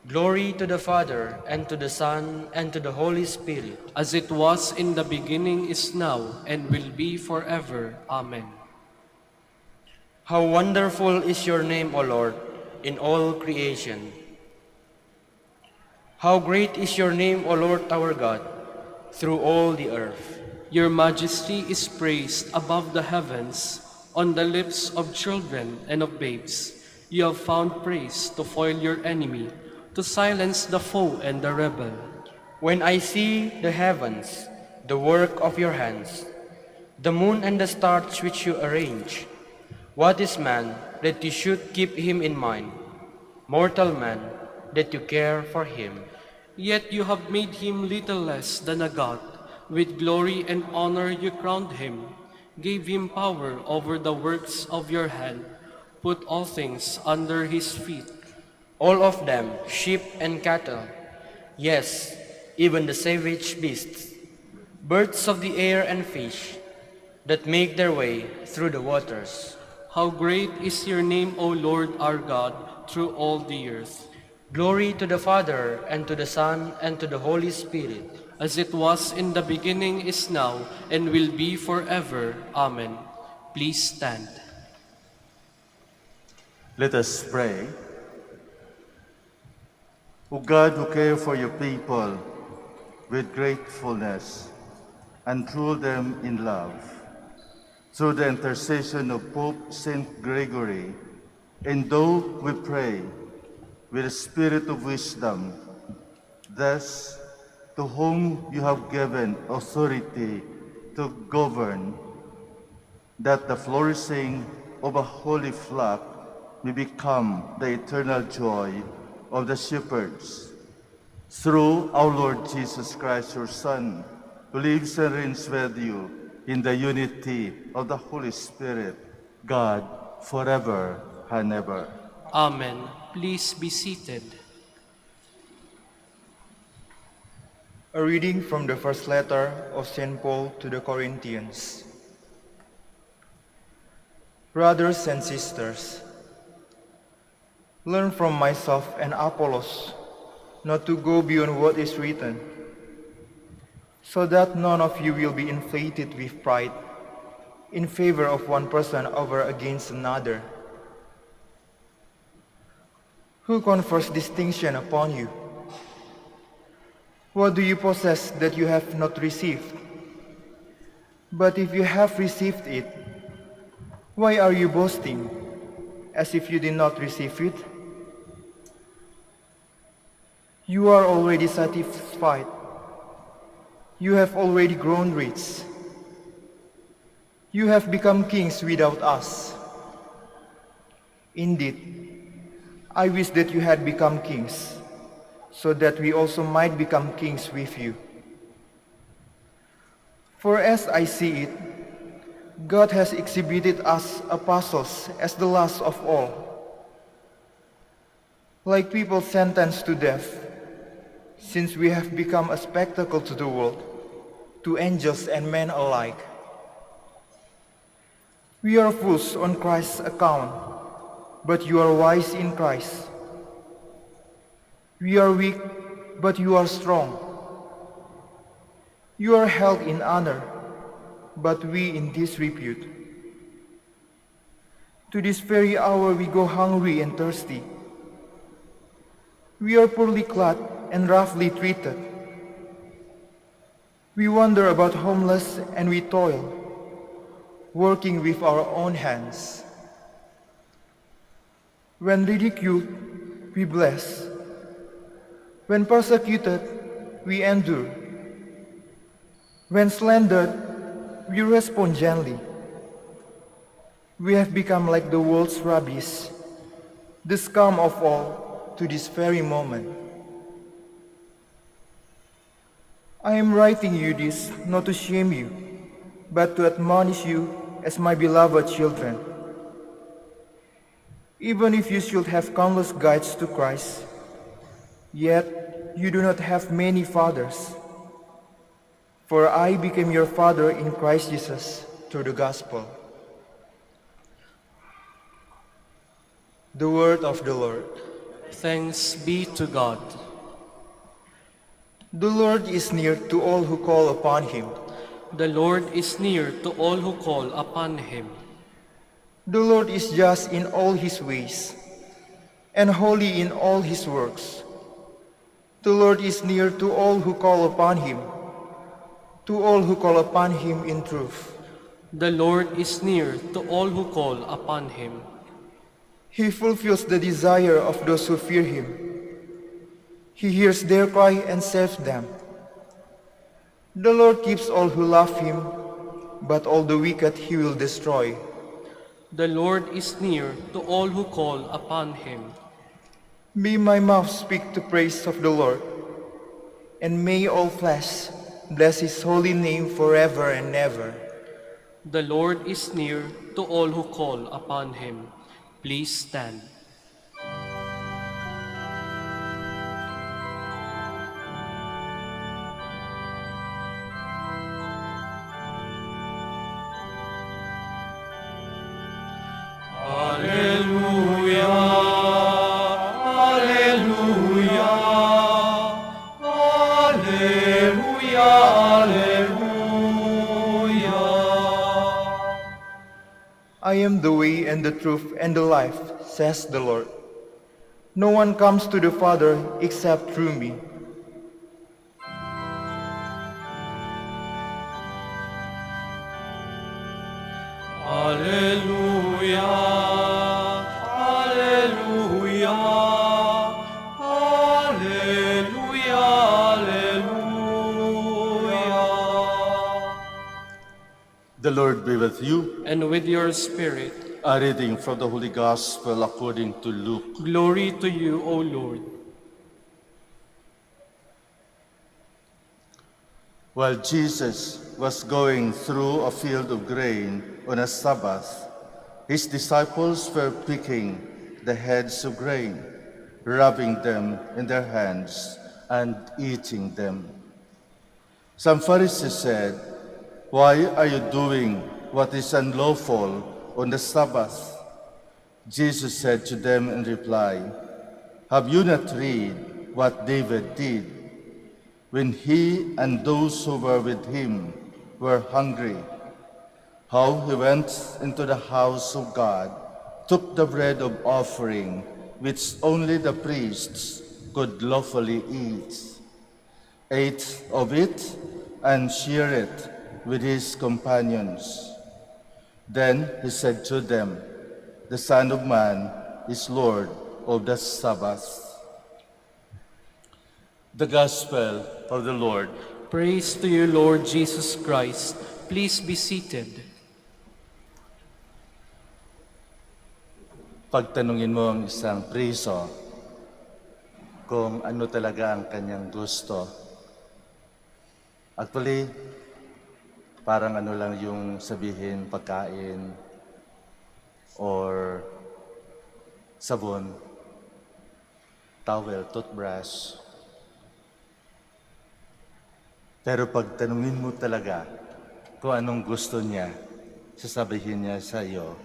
Glory to the Father, and to the Son, and to the Holy Spirit. As it was in the beginning, is now, and will be forever. Amen. How wonderful is your name, O Lord, in all creation. How great is your name, O Lord our God, through all the earth. Your majesty is praised above the heavens, on the lips of children and of babes. You have found praise to foil your enemy, to silence the foe and the rebel. When I see the heavens, the work of your hands, the moon and the stars which you arrange, what is man that you should keep him in mind? Mortal man, that you care for him. Yet you have made him little less than a god. With glory and honor you crowned him, gave him power over the works of your hand, put all things under his feet. All of them, sheep and cattle, yes, even the savage beasts, birds of the air and fish, that make their way through the waters. How great is your name, O Lord our God, through all the earth. Glory to the Father, and to the Son, and to the Holy Spirit. As it was in the beginning, is now, and will be forever. Amen. Please stand. Let us pray. O God who care for your people with gratefulness and rule them in love, through the intercession of Pope Saint Gregory, endow, we pray, with a spirit of wisdom, thus to whom you have given authority to govern, that the flourishing of a holy flock may become the eternal joy of the shepherds. Through our Lord Jesus Christ, your Son, who lives and reigns with you in the unity of the Holy Spirit, God, forever and ever. Amen. Please be seated. A reading from the first letter of St. Paul to the Corinthians. Brothers and sisters, learn from myself and Apollos not to go beyond what is written, so that none of you will be inflated with pride in favor of one person over against another. Who confers distinction upon you? What do you possess that you have not received? But if you have received it, why are you boasting, as if you did not receive it? You are already satisfied. You have already grown rich. You have become kings without us. Indeed, I wish that you had become kings, so that we also might become kings with you. For as I see it, God has exhibited us apostles as the last of all, like people sentenced to death, since we have become a spectacle to the world, to angels and men alike. We are fools on Christ's account, but you are wise in Christ. We are weak, but you are strong. You are held in honor, but we in disrepute. To this very hour we go hungry and thirsty. We are poorly clad and roughly treated. We wander about homeless and we toil, working with our own hands. When ridiculed, we bless. When persecuted, we endure. When slandered, we respond gently. We have become like the world's rubbish, the scum of all, to this very moment. I am writing you this not to shame you, but to admonish you as my beloved children. Even if you should have countless guides to Christ, yet you do not have many fathers. For I became your father in Christ Jesus through the gospel. The word of the Lord. Thanks be to God. The Lord is near to all who call upon him. The Lord is near to all who call upon him. The Lord is just in all his ways, and holy in all his works. The Lord is near to all who call upon him, to all who call upon him in truth. The Lord is near to all who call upon him. He fulfills the desire of those who fear him. He hears their cry and saves them. The Lord keeps all who love him, but all the wicked he will destroy. The Lord is near to all who call upon him. May my mouth speak the praise of the Lord, and may all flesh bless his holy name forever and ever. The Lord is near to all who call upon him. Please stand. I am the way and the truth and the life, says the Lord. No one comes to the Father except through me. Alleluia, Alleluia, Alleluia, Alleluia. The Lord be with you. And with your spirit, A reading from the Holy Gospel according to Luke. glory to you, O Lord. While Jesus was going through a field of grain on a Sabbath, his disciples were picking the heads of grain, rubbing them in their hands, and eating them. Some Pharisees said, "Why are you doing what is unlawful on the Sabbath?" Jesus said to them in reply, "Have you not read what David did when he and those who were with him were hungry? How he went into the house of God, took the bread of offering, which only the priests could lawfully eat, ate of it, and shared it with his companions. Then he said to them, 'The Son of Man is Lord of the Sabbath.'" The Gospel of the Lord. Praise to you, Lord Jesus Christ. Please be seated. Pagtanungin mo ang isang priso kung ano talaga ang kanyang gusto. Actually, parang ano lang yung sabihin, pagkain or sabon, towel, toothbrush. Pero pag tanungin mo talaga kung anong gusto niya, sasabihin niya sa iyo,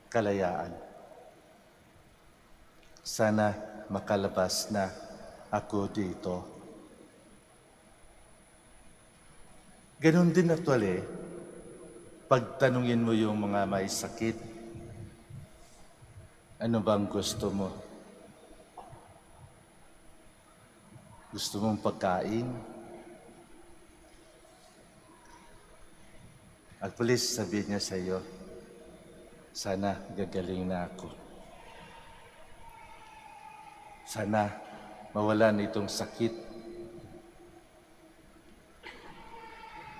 kalayaan. Sana makalabas na ako dito. Ganon din actually, pag tanungin mo yung mga may sakit, ano bang gusto mo? Gusto mong pagkain? At please sabihin niya sa iyo, sana gagaling na ako. Sana mawala na itong sakit.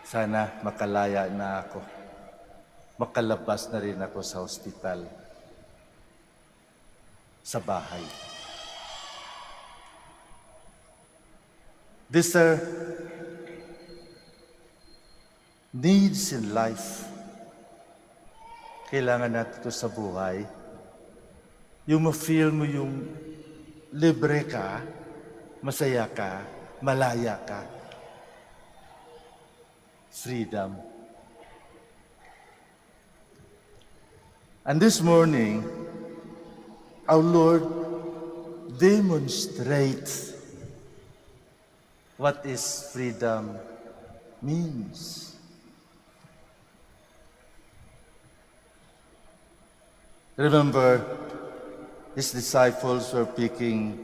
Sana makalaya na ako. Makalabas na rin ako sa ospital, sa bahay. These are needs in life. Kailangan natin ito sa buhay. Yung ma-feel mo yung libre ka, masaya ka, malaya ka. Freedom. And this morning, our Lord demonstrates what is freedom means. Remember, his disciples were picking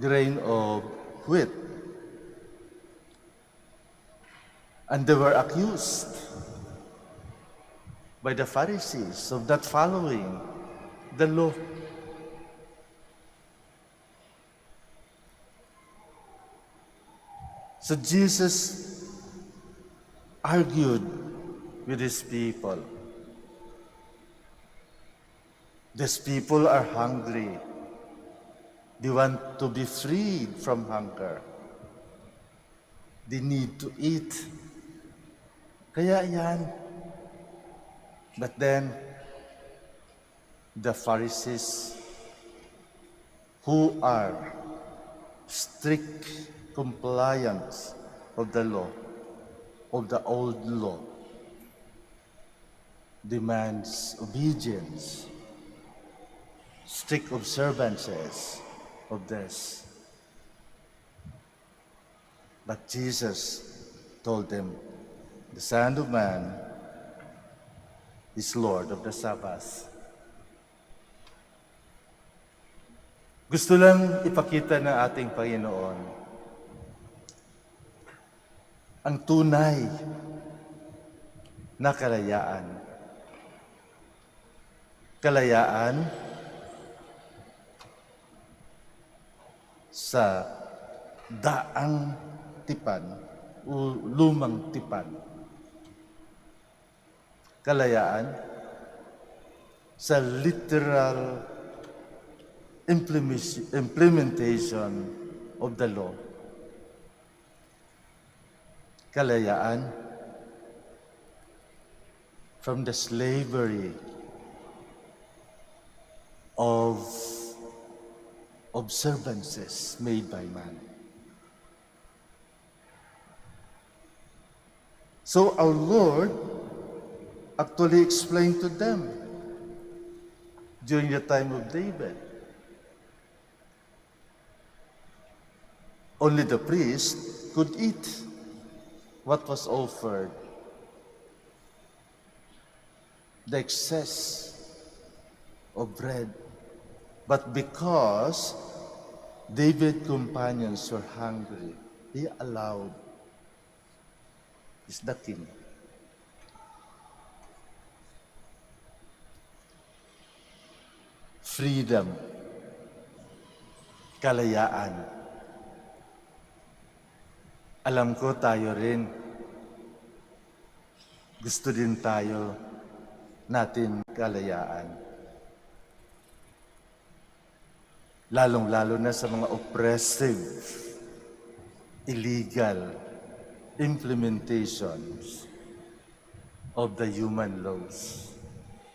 grain of wheat. And they were accused by the Pharisees of not following the law. So Jesus argued with his people. These people are hungry. They want to be freed from hunger. They need to eat. Kaya yan. But then, the Pharisees, who are strict compliance of the law, of the old law, demands obedience, strict observances of this. But Jesus told them, the Son of Man is Lord of the Sabbath. Gusto lang ipakita ng ating Panginoon ang tunay na kalayaan. Kalayaan sa daang tipan o lumang tipan. Kalayaan sa literal implementation of the law. Kalayaan from the slavery of observances made by man. So our Lord actually explained to them during the time of David. Only the priest could eat what was offered. The excess of bread. But because David's companions were hungry, he allowed. He's the king. Freedom. Kalayaan. Alam ko tayo rin, gusto din tayo natin kalayaan. Lalong-lalo na sa mga oppressive, illegal implementations of the human laws.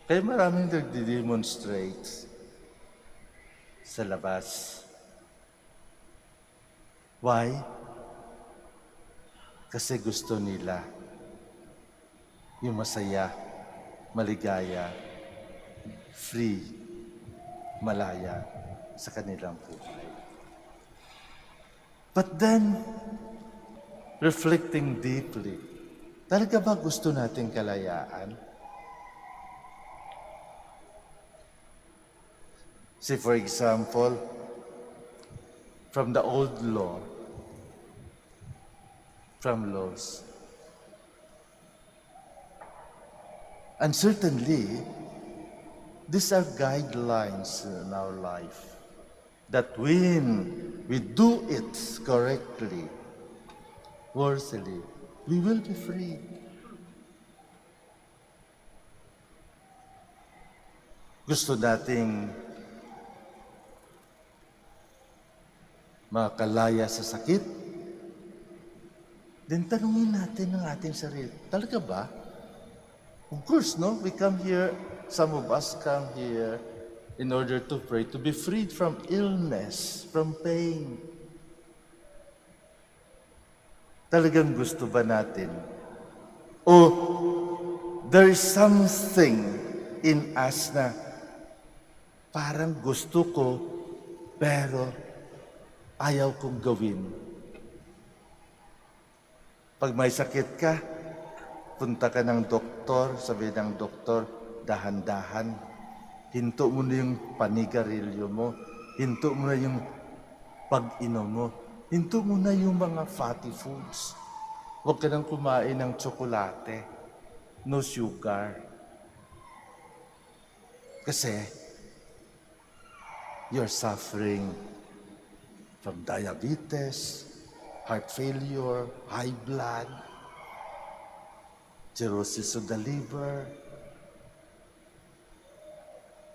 Kaya maraming nagdi-demonstrate sa labas. Why? Kasi gusto nila yung masaya, maligaya, free, malaya sa kanilang buhay. But then, reflecting deeply, talaga ba gusto natin kalayaan? Say for example, from the old law, from laws. And certainly, these are guidelines in our life that when we do it correctly, worthily, we will be free. Gusto nating makalaya sa sakit, then tanungin natin ang ating sarili, talaga ba? Of course, no? We come here, some of us come here in order to pray, to be freed from illness, from pain. Talagang gusto ba natin? O there is something in us na parang gusto ko, pero ayaw kong gawin. Pag may sakit ka, punta ka ng doktor, sabi ng doktor, dahan-dahan. Hinto mo na yung panigarilyo mo. Hinto mo na yung pag-inom mo. Hinto mo na yung mga fatty foods. Huwag ka nang kumain ng tsokolate. No sugar. Kasi, you're suffering from diabetes, heart failure, high blood, cirrhosis of the liver,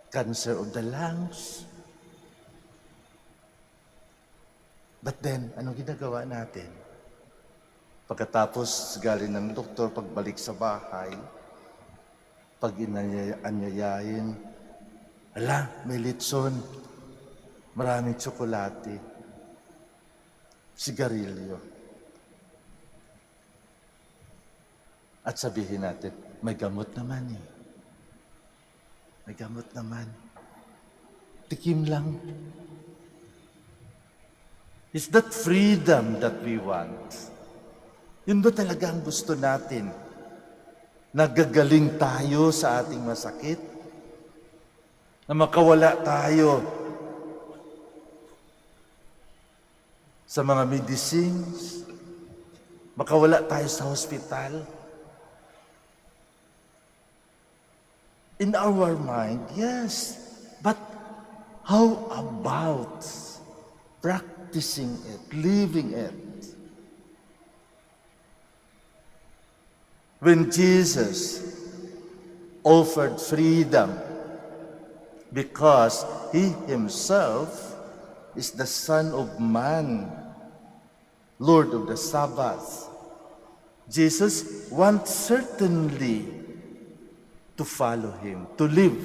cancer of the lungs. But then, anong ginagawa natin? Pagkatapos galing ng doktor, pagbalik sa bahay, pag inanyayayin, ala, may litson, maraming tsokolate, sigarilyo. At sabihin natin, may gamot naman eh. May gamot naman. Tikim lang. Is that freedom that we want? Yun ba talaga ang gusto natin? Nagagaling tayo sa ating masakit? Na makawala tayo sa mga medicines, makawala tayo sa hospital. In our mind, yes, but how about practicing it, living it? When Jesus offered freedom because he himself is the Son of Man, Lord of the Sabbath, Jesus wants certainly to follow him, to live.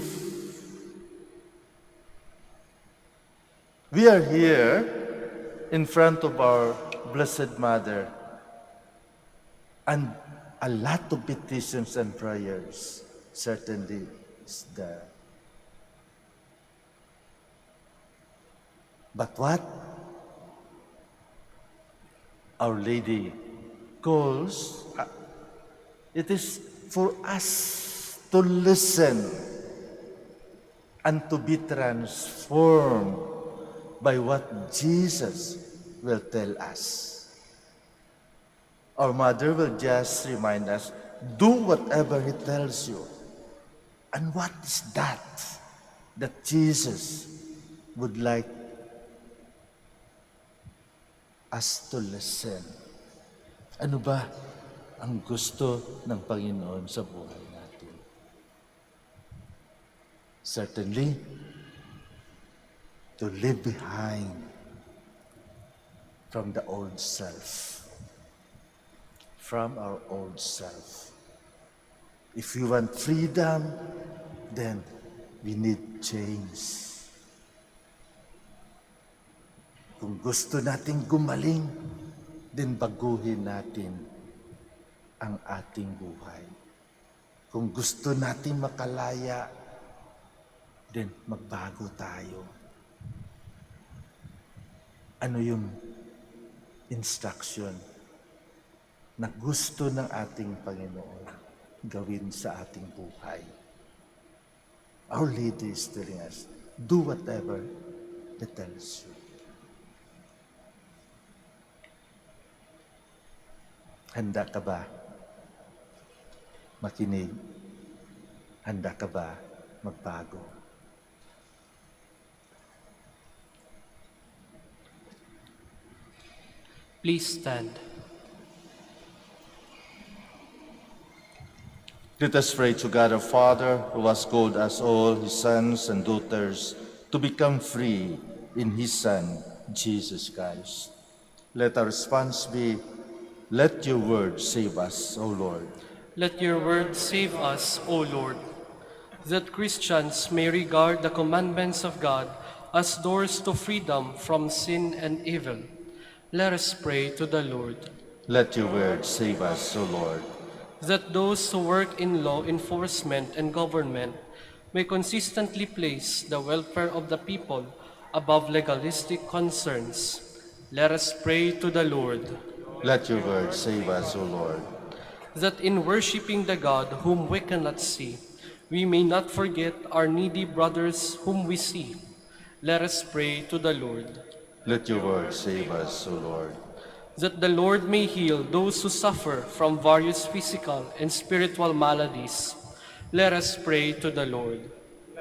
We are here in front of our Blessed Mother, and a lot of petitions and prayers certainly is there. But what Our Lady calls, it is for us to listen and to be transformed by what Jesus will tell us. Our Mother will just remind us, do whatever He tells you. And what is that Jesus would like us to listen? Ano ba ang gusto ng Panginoon sa buhay natin? Certainly, to leave behind from the old self. From our old self. If we want freedom, then we need change. Kung gusto nating gumaling, then baguhin natin ang ating buhay. Kung gusto nating makalaya, then magbago tayo. Ano yung instruction na gusto ng ating Panginoon gawin sa ating buhay? Our Lady is telling us, do whatever He tells you. Handa ka ba makinig? Handa ka ba magbago? Please stand. Let us pray to God our Father, who has called us all, His sons and daughters, to become free in His Son, Jesus Christ. Let our response be, let your word save us, O Lord. Let your word save us, O Lord, that Christians may regard the commandments of God as doors to freedom from sin and evil. Let us pray to the Lord. Let your word save us, O Lord. That those who work in law enforcement and government may consistently place the welfare of the people above legalistic concerns. Let us pray to the Lord. Let your word save us, O Lord. That in worshiping the God whom we cannot see, we may not forget our needy brothers whom we see. Let us pray to the Lord. Let your word save us, O Lord. That the Lord may heal those who suffer from various physical and spiritual maladies. Let us pray to the Lord.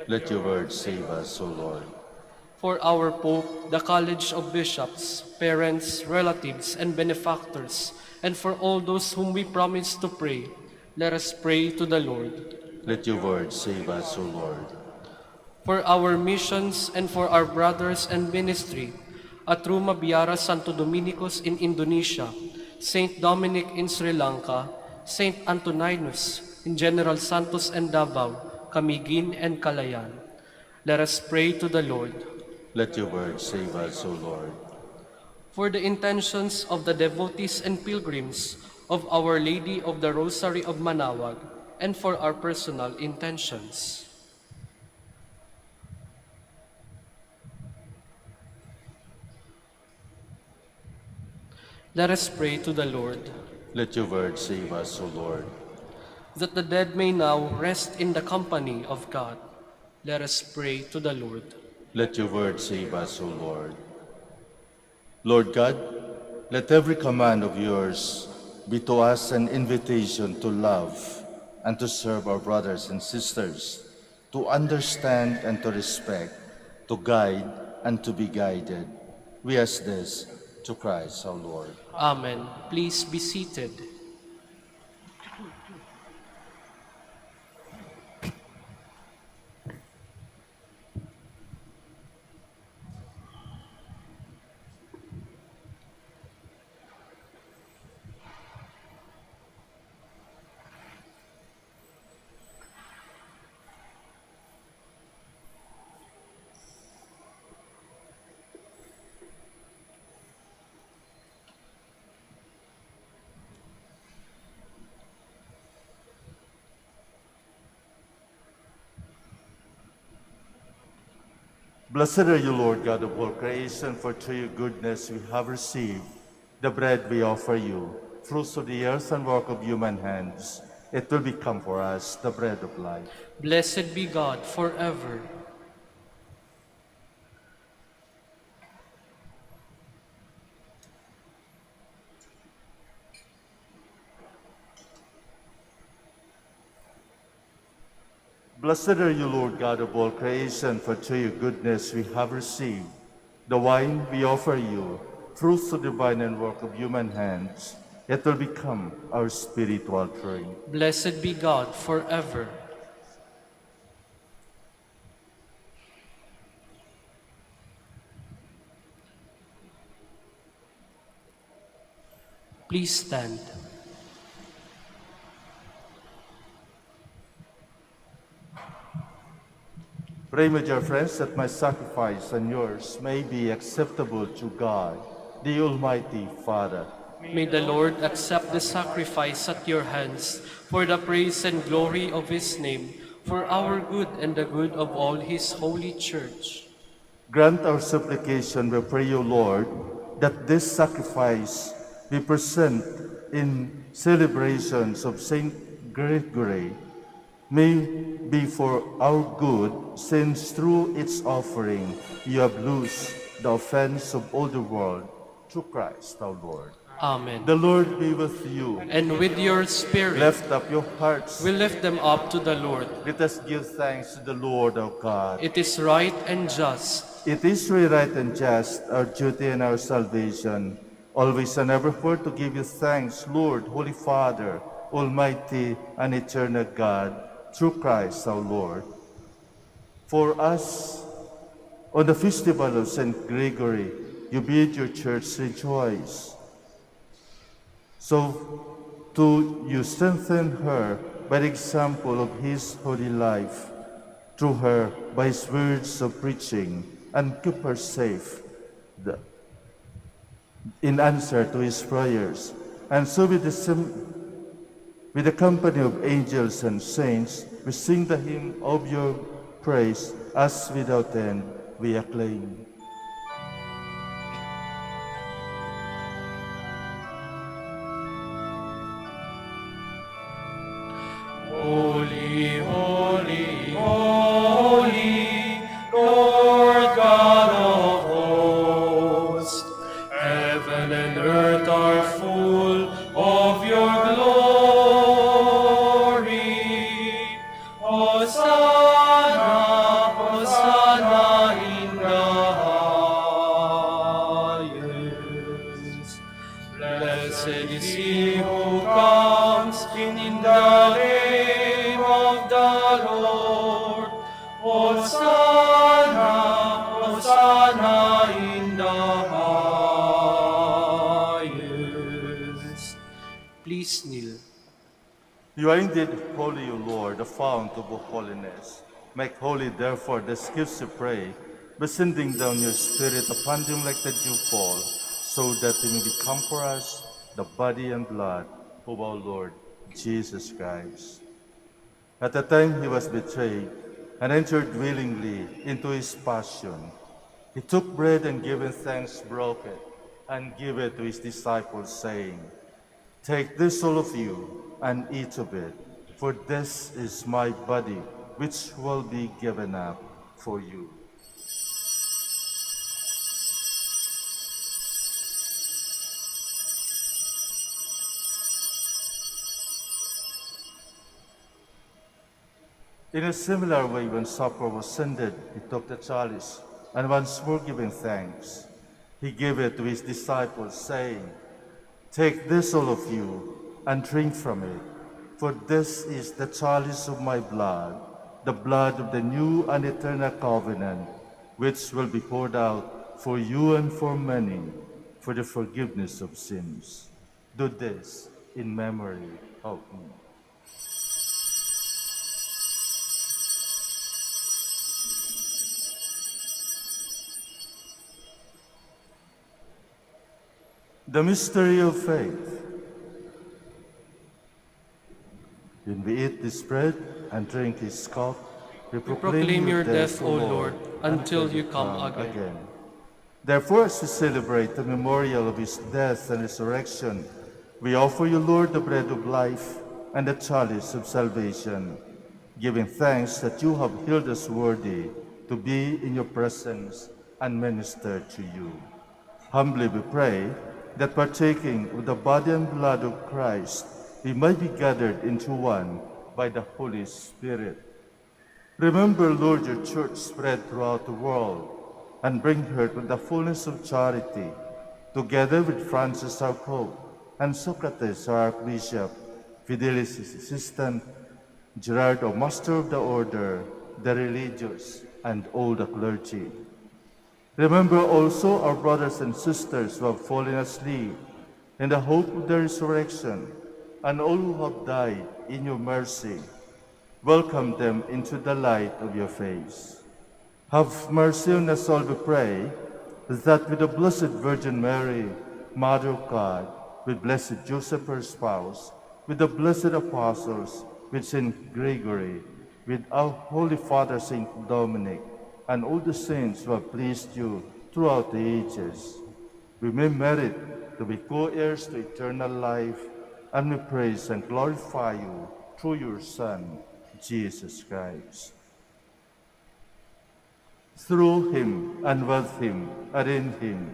Let your word save us, O Lord. For our Pope, the College of Bishops, parents, relatives, and benefactors, and for all those whom we promise to pray, let us pray to the Lord. Let your word save us, O Lord. For our missions and for our brothers and ministry, at Ruma Biara Santo Dominicus in Indonesia, Saint Dominic in Sri Lanka, Saint Antoninus in General Santos and Davao, Camiguin and Calayan. Let us pray to the Lord. Let your word save us, O Lord. For the intentions of the devotees and pilgrims of Our Lady of the Rosary of Manaoag, and for our personal intentions. Let us pray to the Lord. Let your word save us, O Lord. That the dead may now rest in the company of God. Let us pray to the Lord. Let your word save us, O Lord. Lord God, let every command of yours be to us an invitation to love and to serve our brothers and sisters, to understand and to respect, to guide and to be guided. We ask this to Christ our Lord. Amen. Please be seated. Blessed are you, Lord God of all creation, for through your goodness we have received the bread we offer you, fruits of the earth and work of human hands. It will become for us the bread of life. Blessed be God forever. Blessed are you, Lord God of all creation, for through your goodness we have received the wine we offer you, fruits of the vine and work of human hands. It will become our spiritual drink. Blessed be God forever. Please stand. Pray, my dear friends, that my sacrifice and yours may be acceptable to God, the Almighty Father. May the Lord accept the sacrifice at your hands for the praise and glory of his name, for our good and the good of all his holy church. Grant our supplication, we pray you, Lord, that this sacrifice be present in celebrations of Saint Gregory may be for our good, since through its offering you have loosed the offense of all the world, through Christ our Lord. Amen. The Lord be with you. And with your spirit, Lift up your hearts. we lift them up to the Lord. Let us give thanks to the Lord our God. It is right and just. It is really right and just, our duty and our salvation, always and evermore to give you thanks, Lord, Holy Father, Almighty and eternal God, through Christ our Lord. For us, on the festival of St. Gregory, you bid your church rejoice. So, to you strengthen her by the example of his holy life, through her by his words of preaching, and keep her safe in answer to his prayers. And so with the company of angels and saints, we sing the hymn of your praise, as without end we acclaim. Holy, holy, holy, Lord God of hosts, heaven and earth are full of your glory. Hosanna, Hosanna in the highest. Blessed is he who comes in the name of the Lord. Hosanna, Hosanna in the highest. Please kneel. You are indeed holy, O Lord, the fount of all holiness. Make holy, therefore, the gifts we pray, by sending down your Spirit upon them like the dew fall, so that they may become for us the body and blood of our Lord Jesus Christ. At the time he was betrayed and entered willingly into his passion, he took bread and giving thanks, broke it, and gave it to his disciples, saying, "Take this, all of you, and eat of it, for this is my body, which will be given up for you." In a similar way, when supper was ended, he took the chalice, and once more giving thanks, he gave it to his disciples, saying, "Take this, all of you, and drink from it, for this is the chalice of my blood, the blood of the new and eternal covenant, which will be poured out for you and for many for the forgiveness of sins. Do this in memory of me." The mystery of faith. When we eat this bread and drink this cup, we Proclaim your death, O Lord, until you come again. Therefore, as we celebrate the memorial of his death and resurrection, we offer you, Lord, the bread of life and the chalice of salvation, giving thanks that you have held us worthy to be in your presence and minister to you. Humbly we pray that partaking of the body and blood of Christ, we might be gathered into one by the Holy Spirit. Remember, Lord, your church spread throughout the world, and bring her to the fullness of charity, together with Francis our Pope, and Socrates our Archbishop, Fidelis his assistant, Gerard our Master of the Order, the religious, and all the clergy. Remember also our brothers and sisters who have fallen asleep in the hope of the resurrection, and all who have died in your mercy. Welcome them into the light of your face. Have mercy on us all, we pray, that with the Blessed Virgin Mary, Mother of God, with Blessed Joseph, her spouse, with the blessed apostles, with Saint Gregory, with our Holy Father, Saint Dominic, and all the saints who have pleased you throughout the ages, we may merit to be co-heirs to eternal life, and we praise and glorify you through your Son, Jesus Christ. Through him, and with him, and in him,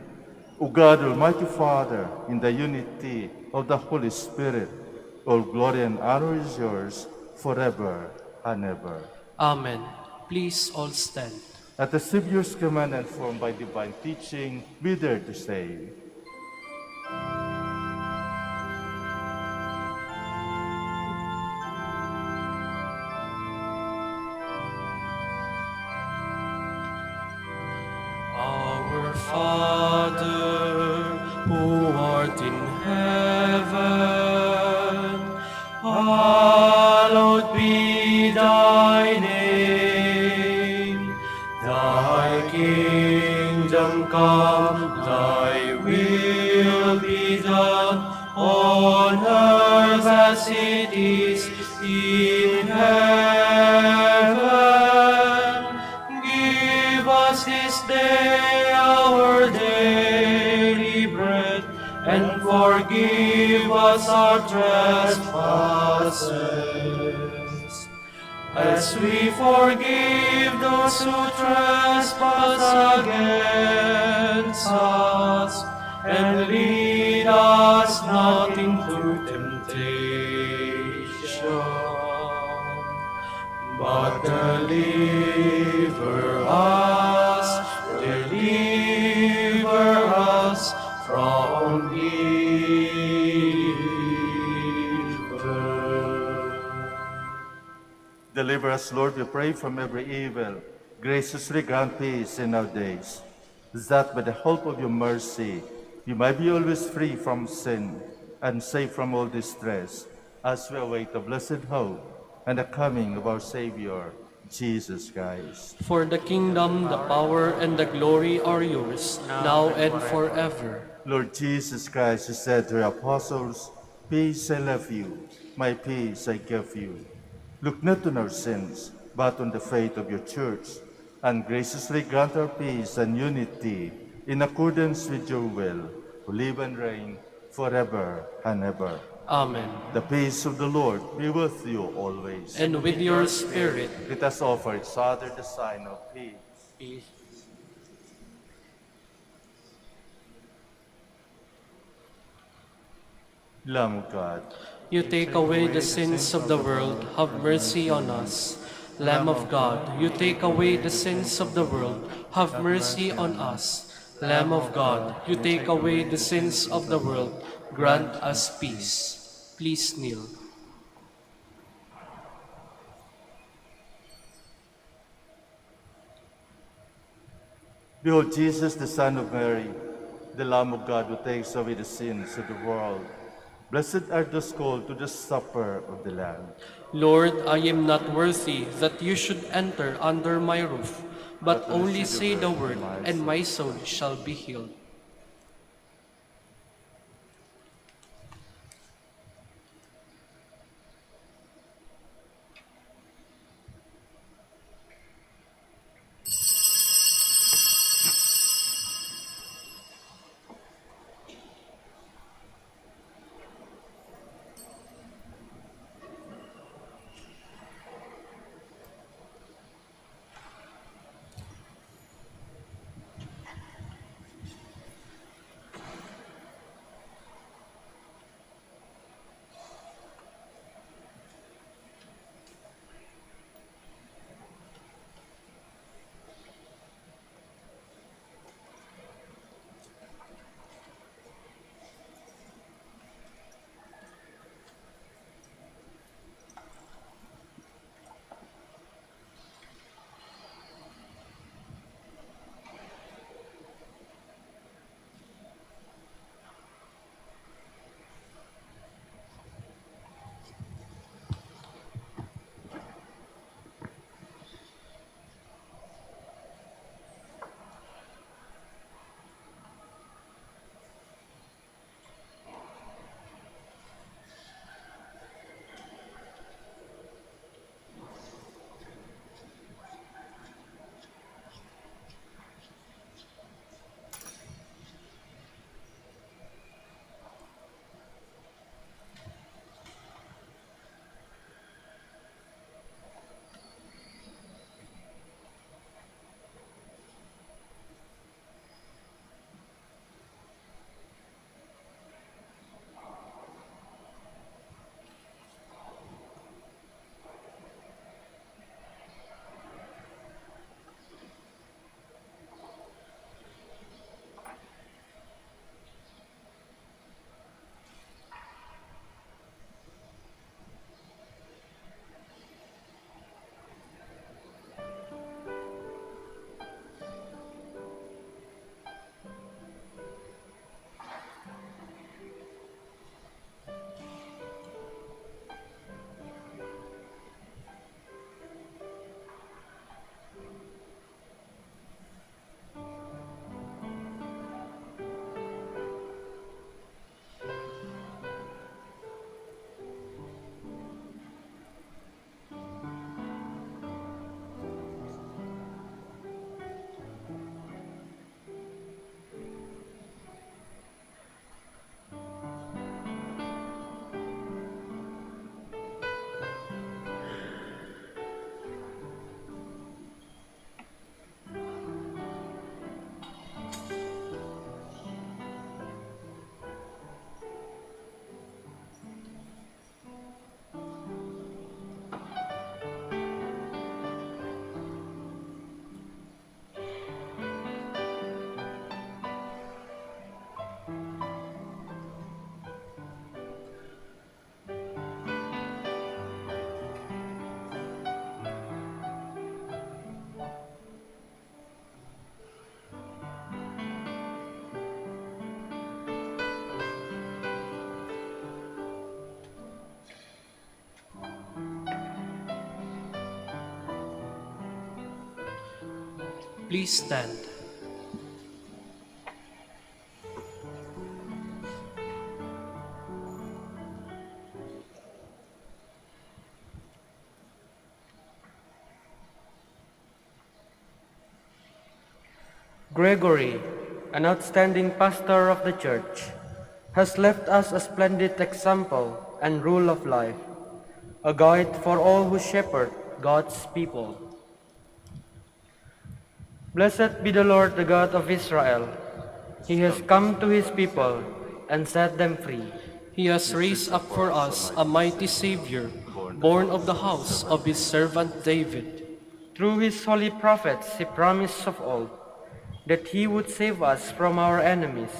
O God, Almighty Father, in the unity of the Holy Spirit, all glory and honor is yours forever and ever. Amen. Please all stand. At the Savior's command and formed by divine teaching, we dare to say, Our Father, who art in heaven, hallowed be thy name. Thy kingdom come, thy will be done, on earth as it is in heaven. Give us this day our daily bread, and forgive us our trespasses, as we forgive those who trespass against us. And lead us not into temptation, but deliver us from evil. deliver us, Lord, we pray, from every evil. Graciously grant peace in our days, that by the help of your mercy, we might be always free from sin and safe from all distress, as we await the blessed hope and the coming of our Savior, Jesus Christ. For the kingdom, the power, and the glory are yours, now and forever. Lord Jesus Christ, you said to your apostles, "Peace I leave you, my peace I give you." Look not on our sins, but on the faith of your church, and graciously grant our peace and unity in accordance with your will, who live and reign forever and ever. Amen. The peace of the Lord be with you always. And with your spirit. Let us offer each other the sign of peace. Lamb of God, You take away the sins of the world, have mercy on us. Lamb of God, you take away the sins of the world, have mercy on us. Lamb of God, you take away the sins of the world, grant us peace. Please kneel. Behold Jesus, the Son of Mary, the Lamb of God who takes away the sins of the world. Blessed are those called to the supper of the Lamb. Lord, I am not worthy that you should enter under my roof, but only say the word, and my soul shall be healed. Please stand. Gregory, an outstanding pastor of the Church, has left us a splendid example and rule of life, a guide for all who shepherd God's people. Blessed be the Lord, the God of Israel. He has come to his people and set them free. He has raised up for us a mighty Savior, born of the house of his servant David. Through his holy prophets he promised of old that he would save us from our enemies,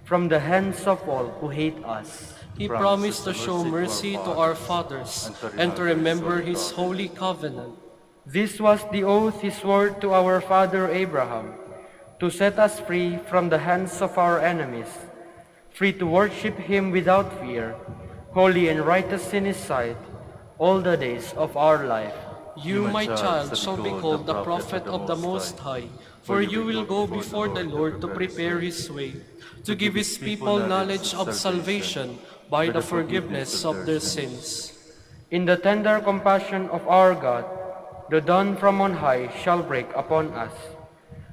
from the hands of all who hate us. He promised to show mercy to our fathers and to remember his holy covenant. This was the oath he swore to our father Abraham, to set us free from the hands of our enemies, free to worship him without fear, holy and righteous in his sight, all the days of our life. You, my child, shall be called the prophet of the Most High, for you will go before the Lord to prepare his way, to give his people knowledge of salvation by the forgiveness of their sins. In the tender compassion of our God, the dawn from on high shall break upon us,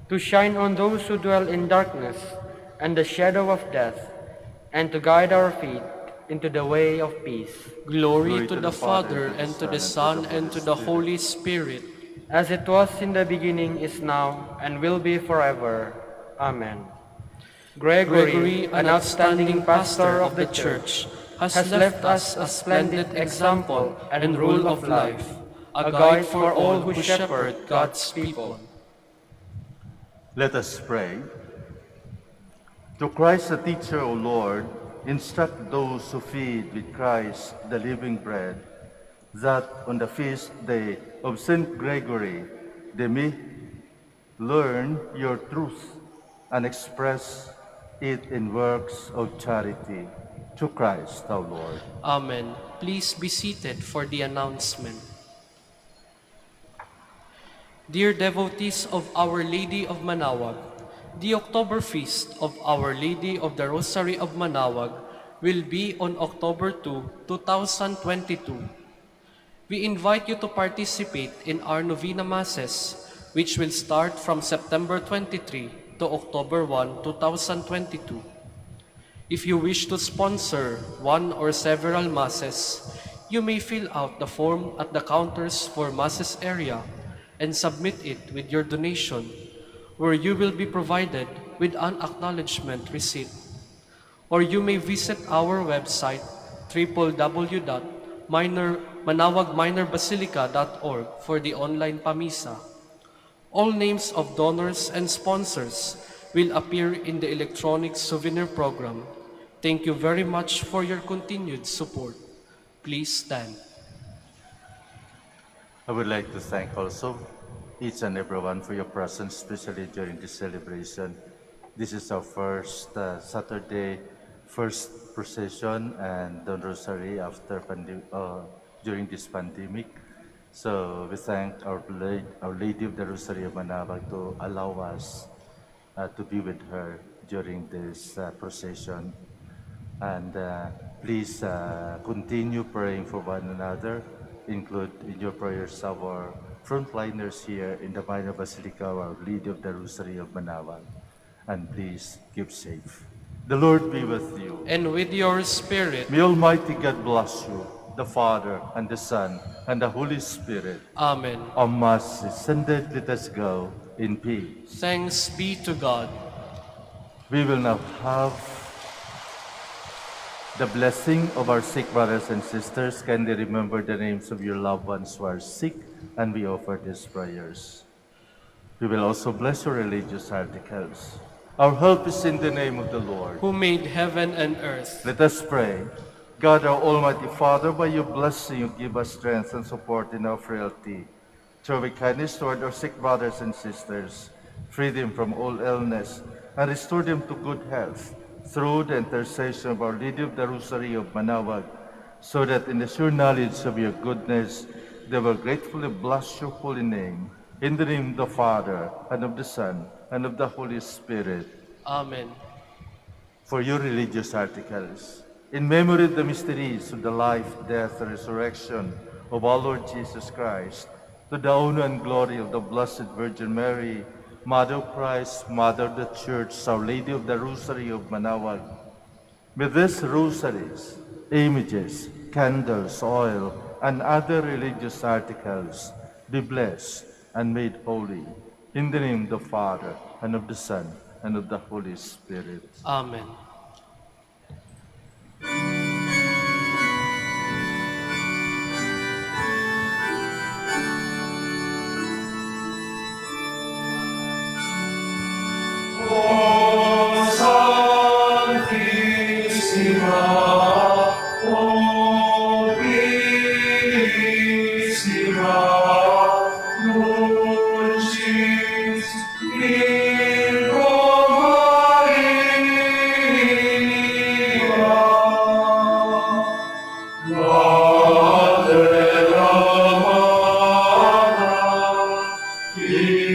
to shine on those who dwell in darkness and the shadow of death, and to guide our feet into the way of peace. Glory to the Father, and to the Son, and to the Holy Spirit. As it was in the beginning, is now, and will be forever. Amen. Gregory, an outstanding pastor of the Church, has left us a splendid example and rule of life, a guide for all who shepherd God's people. Let us pray. To Christ the teacher, O Lord, instruct those who feed with Christ the living bread, that on the feast day of St. Gregory they may learn your truth and express it in works of charity. Through Christ our Lord. Amen. Please be seated for the announcement. Dear devotees of Our Lady of Manaoag, the October Feast of Our Lady of the Rosary of Manaoag will be on October 2, 2022. We invite you to participate in our Novena Masses, which will start from September 23 to October 1, 2022. If you wish to sponsor one or several Masses, you may fill out the form at the counters for Masses area and submit it with your donation, where you will be provided with an acknowledgement receipt. Or you may visit our website www.manawagminorbasilica.org for the online pamisa. All names of donors and sponsors will appear in the electronic souvenir program. Thank you very much for your continued support. Please stand. I would like to thank also each and everyone for your presence, especially during this celebration. This is our first Saturday, first procession and the rosary after during this pandemic. So we thank Our Lady of the Rosary of Manaoag to allow us to be with her during this procession. And please continue praying for one another. Include in your prayers our frontliners here in the Minor Basilica, Our Lady of the Rosary of Manaoag. And please keep safe. The Lord be with you. And with your spirit. May Almighty God bless you, the Father, and the Son, and the Holy Spirit. Amen. Our Mass is ended. Let us go in peace. Thanks be to God. We will now have the blessing of our sick brothers and sisters. Kindly remember the names of your loved ones who are sick, and we offer these prayers. We will also bless your religious articles. Our help is in the name of the Lord, who made heaven and earth. Let us pray. God, our Almighty Father, by your blessing you give us strength and support in our frailty. Show your kindness toward our sick brothers and sisters, free them from all illness, and restore them to good health, through the intercession of Our Lady of the Rosary of Manaoag, so that in the sure knowledge of your goodness, they will gratefully bless your holy name. In the name of the Father, and of the Son, and of the Holy Spirit. Amen. For your religious articles, in memory of the mysteries of the life, death, and resurrection of our Lord Jesus Christ, to the honor and glory of the Blessed Virgin Mary, Mother of Christ, Mother of the Church, Our Lady of the Rosary of Manaoag, with these rosaries, images, candles, oil, and other religious articles, be blessed and made holy. In the name of the Father, and of the Son, and of the Holy Spirit. Amen. Maria.